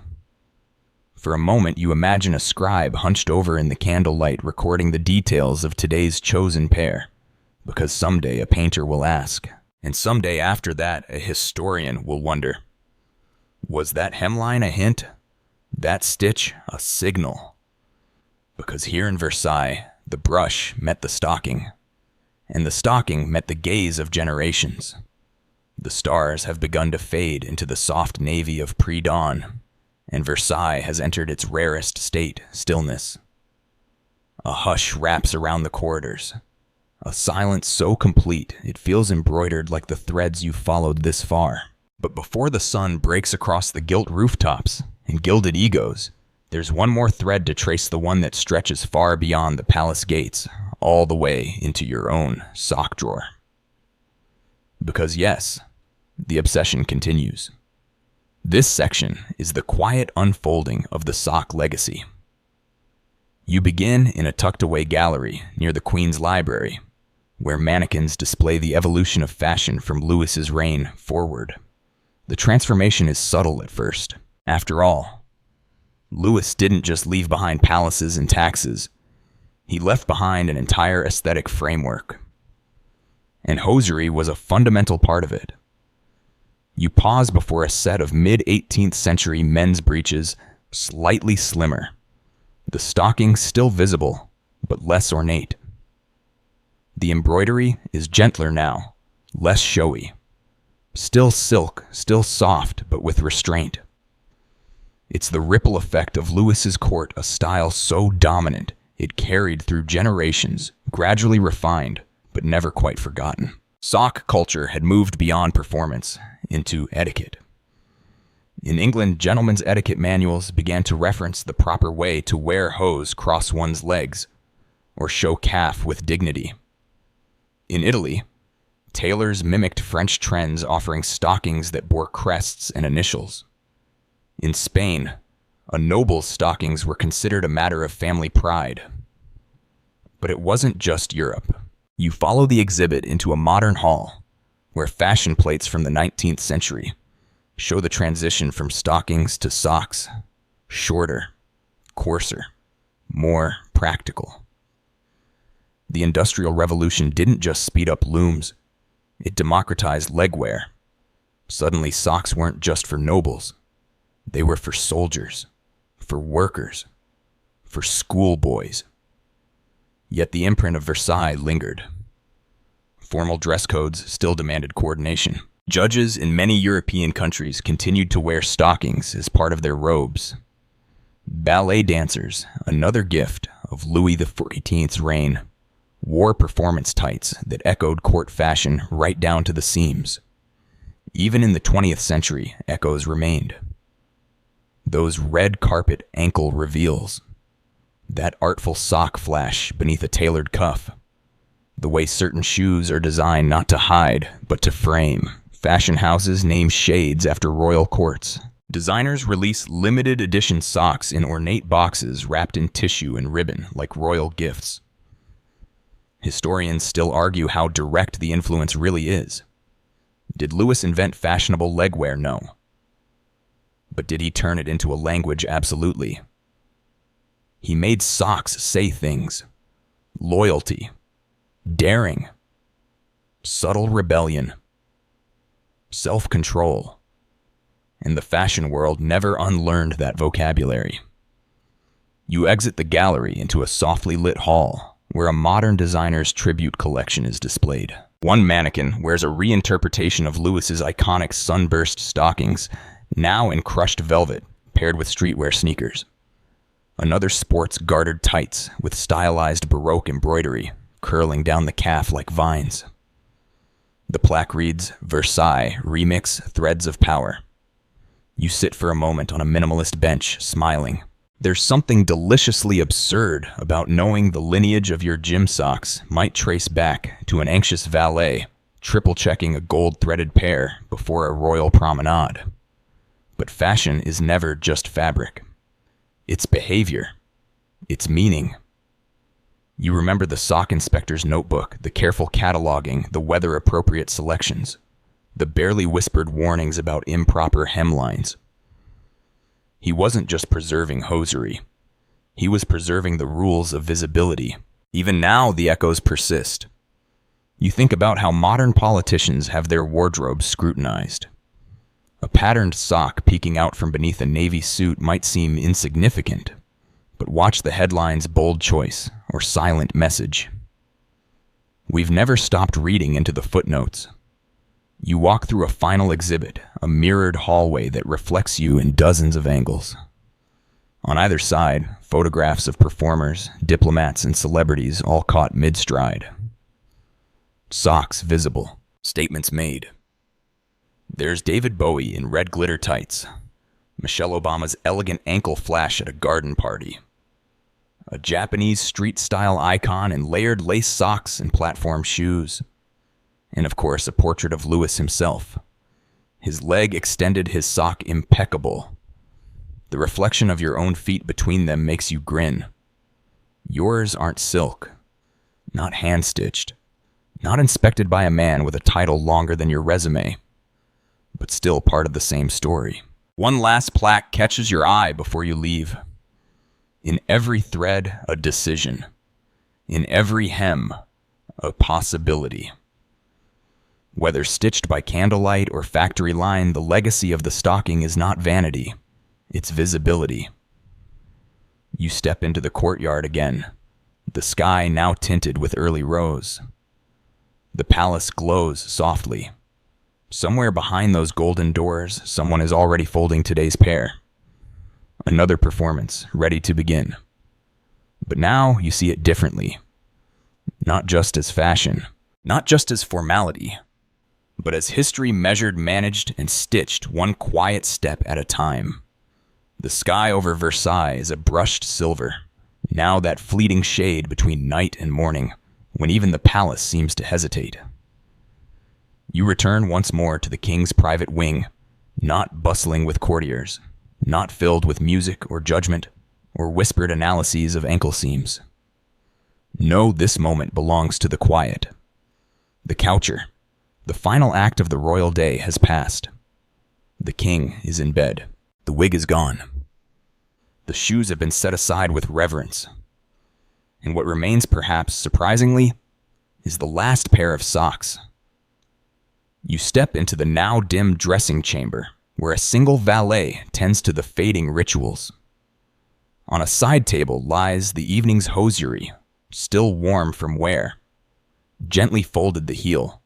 For a moment, you imagine a scribe hunched over in the candlelight recording the details of today's chosen pair, because someday a painter will ask, and someday after that, a historian will wonder, was that hemline a hint? That stitch a signal? Because here in Versailles, the brush met the stocking. And the stocking met the gaze of generations. The stars have begun to fade into the soft navy of pre-dawn, and Versailles has entered its rarest state, stillness. A hush wraps around the corridors, a silence so complete it feels embroidered like the threads you've followed this far. But before the sun breaks across the gilt rooftops and gilded egos, there's one more thread to trace, the one that stretches far beyond the palace gates, all the way into your own sock drawer. Because yes, the obsession continues. This section is the quiet unfolding of the sock legacy. You begin in a tucked-away gallery near the Queen's Library, where mannequins display the evolution of fashion from Louis's reign forward. The transformation is subtle at first. After all, Louis didn't just leave behind palaces and taxes. He left behind an entire aesthetic framework. And hosiery was a fundamental part of it. You pause before a set of mid-18th century men's breeches, slightly slimmer. The stocking still visible, but less ornate. The embroidery is gentler now, less showy. Still silk, still soft, but with restraint. It's the ripple effect of Louis's court, a style so dominant it carried through generations, gradually refined, but never quite forgotten. Sock culture had moved beyond performance into etiquette. In England, gentlemen's etiquette manuals began to reference the proper way to wear hose cross one's legs, or show calf with dignity. In Italy, tailors mimicked French trends, offering stockings that bore crests and initials. In Spain, a noble's stockings were considered a matter of family pride. But it wasn't just Europe. You follow the exhibit into a modern hall, where fashion plates from the 19th century show the transition from stockings to socks, shorter, coarser, more practical. The Industrial Revolution didn't just speed up looms, it democratized legwear. Suddenly, socks weren't just for nobles. They were for soldiers, for workers, for schoolboys. Yet the imprint of Versailles lingered. Formal dress codes still demanded coordination. Judges in many European countries continued to wear stockings as part of their robes. Ballet dancers, another gift of Louis XIV's reign, wore performance tights that echoed court fashion right down to the seams. Even in the 20th century, echoes remained. Those red carpet ankle reveals, that artful sock flash beneath a tailored cuff, the way certain shoes are designed not to hide, but to frame. Fashion houses name shades after royal courts. Designers release limited edition socks in ornate boxes wrapped in tissue and ribbon like royal gifts. Historians still argue how direct the influence really is. Did Louis invent fashionable legwear? No. But did he turn it into a language? Absolutely. He made socks say things. Loyalty. Daring. Subtle rebellion. self-control. And the fashion world never unlearned that vocabulary. You exit the gallery into a softly lit hall where a modern designer's tribute collection is displayed. One mannequin wears a reinterpretation of Lewis's iconic sunburst stockings, now in crushed velvet, paired with streetwear sneakers. Another sports gartered tights with stylized Baroque embroidery curling down the calf like vines. The plaque reads, "Versailles Remix Threads of Power." You sit for a moment on a minimalist bench, smiling. There's something deliciously absurd about knowing the lineage of your gym socks might trace back to an anxious valet triple-checking a gold-threaded pair before a royal promenade. But fashion is never just fabric. It's behavior. It's meaning. You remember the sock inspector's notebook, the careful cataloging, the weather-appropriate selections, the barely whispered warnings about improper hemlines. He wasn't just preserving hosiery. He was preserving the rules of visibility. Even now, the echoes persist. You think about how modern politicians have their wardrobes scrutinized. A patterned sock peeking out from beneath a navy suit might seem insignificant, but watch the headline's bold choice or silent message. We've never stopped reading into the footnotes. You walk through a final exhibit, a mirrored hallway that reflects you in dozens of angles. On either side, photographs of performers, diplomats, and celebrities all caught mid-stride. Socks visible, statements made. There's David Bowie in red glitter tights, Michelle Obama's elegant ankle flash at a garden party, a Japanese street-style icon in layered lace socks and platform shoes, and of course a portrait of Lewis himself. His leg extended, his sock impeccable. The reflection of your own feet between them makes you grin. Yours aren't silk, not hand-stitched, not inspected by a man with a title longer than your resume, but still part of the same story. One last plaque catches your eye before you leave. In every thread, a decision. In every hem, a possibility. Whether stitched by candlelight or factory line, the legacy of the stocking is not vanity, it's visibility. You step into the courtyard again, the sky now tinted with early rose. The palace glows softly. Somewhere behind those golden doors, someone is already folding today's pair. Another performance, ready to begin. But now you see it differently. Not just as fashion, not just as formality, but as history measured, managed, and stitched one quiet step at a time. The sky over Versailles is a brushed silver, now that fleeting shade between night and morning, when even the palace seems to hesitate. You return once more to the king's private wing, not bustling with courtiers, not filled with music or judgment, or whispered analyses of ankle seams. No, this moment belongs to the quiet. The coucher, the final act of the royal day, has passed. The king is in bed. The wig is gone. The shoes have been set aside with reverence. And what remains, perhaps surprisingly, is the last pair of socks. You step into the now dim dressing chamber, where a single valet tends to the fading rituals. On a side table lies the evening's hosiery, still warm from wear. Gently folded the heel,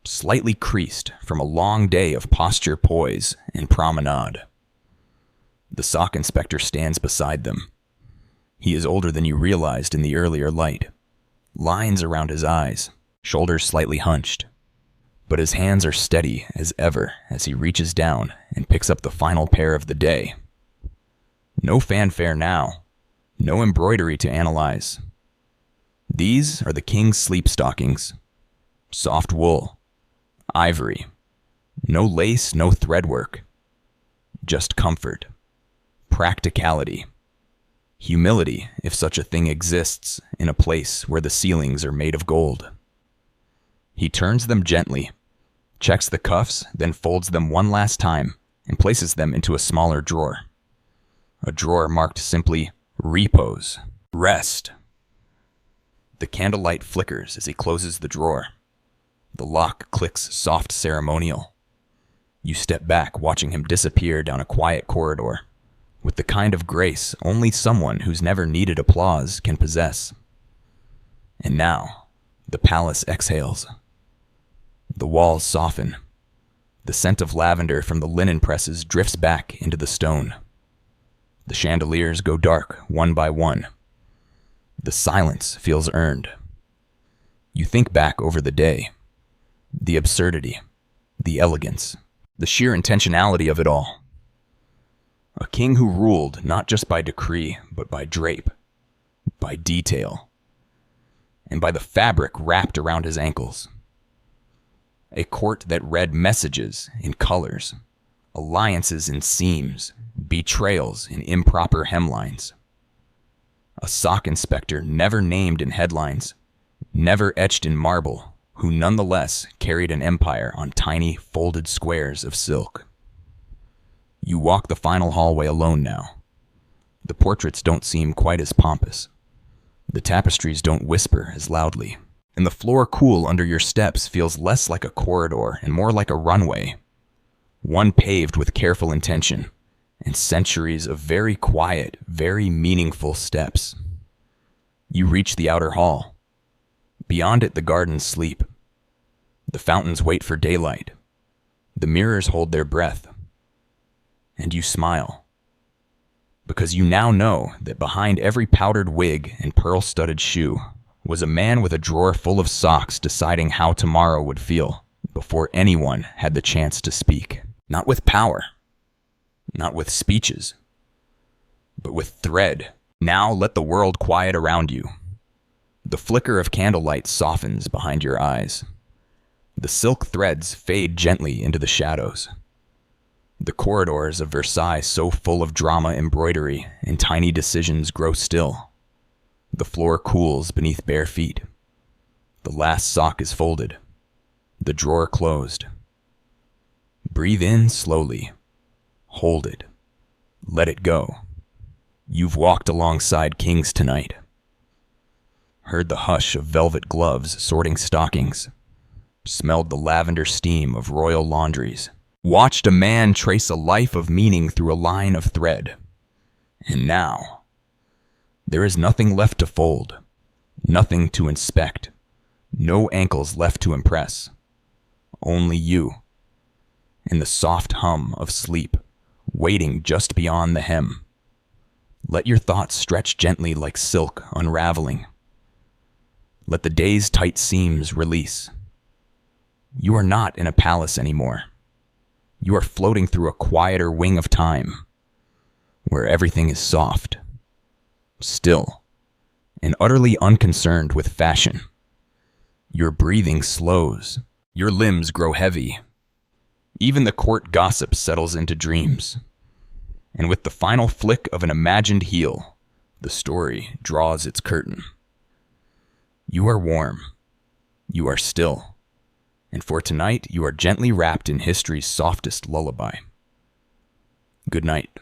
slightly creased from a long day of posture, poise, and promenade. The sock inspector stands beside them. He is older than you realized in the earlier light. Lines around his eyes, shoulders slightly hunched. But his hands are steady as ever as he reaches down and picks up the final pair of the day. No fanfare now, no embroidery to analyze. These are the king's sleep stockings. Soft wool, ivory, no lace, no threadwork. Just comfort, practicality. Humility, if such a thing exists, in a place where the ceilings are made of gold. He turns them gently, checks the cuffs, then folds them one last time and places them into a smaller drawer. A drawer marked simply, repose, rest. The candlelight flickers as he closes the drawer. The lock clicks soft ceremonial. You step back, watching him disappear down a quiet corridor, with the kind of grace only someone who's never needed applause can possess. And now, the palace exhales. The walls soften. The scent of lavender from the linen presses drifts back into the stone. The chandeliers go dark, one by one. The silence feels earned. You think back over the day. The absurdity, the elegance, the sheer intentionality of it all. A king who ruled not just by decree, but by drape, by detail, and by the fabric wrapped around his ankles. A court that read messages in colors, alliances in seams, betrayals in improper hemlines. A sock inspector never named in headlines, never etched in marble, who nonetheless carried an empire on tiny, folded squares of silk. You walk the final hallway alone now. The portraits don't seem quite as pompous. The tapestries don't whisper as loudly. And the floor cool under your steps feels less like a corridor and more like a runway. One paved with careful intention and centuries of very quiet, very meaningful steps. You reach the outer hall. Beyond it, the gardens sleep. The fountains wait for daylight. The mirrors hold their breath. And you smile. Because you now know that behind every powdered wig and pearl-studded shoe was a man with a drawer full of socks deciding how tomorrow would feel before anyone had the chance to speak. Not with power, not with speeches, but with thread. Now let the world quiet around you. The flicker of candlelight softens behind your eyes. The silk threads fade gently into the shadows. The corridors of Versailles, so full of drama, embroidery, and tiny decisions, grow still. The floor cools beneath bare feet. The last sock is folded. The drawer closed. Breathe in slowly. Hold it. Let it go. You've walked alongside kings tonight. Heard the hush of velvet gloves sorting stockings. Smelled the lavender steam of royal laundries. Watched a man trace a life of meaning through a line of thread. And now, there is nothing left to fold, nothing to inspect, no ankles left to impress. Only you, and the soft hum of sleep, waiting just beyond the hem. Let your thoughts stretch gently like silk unraveling. Let the day's tight seams release. You are not in a palace anymore. You are floating through a quieter wing of time, where everything is soft, still, and utterly unconcerned with fashion. Your breathing slows. Your limbs grow heavy. Even the court gossip settles into dreams. And with the final flick of an imagined heel, the story draws its curtain. You are warm. You are still. And for tonight, you are gently wrapped in history's softest lullaby. Good night.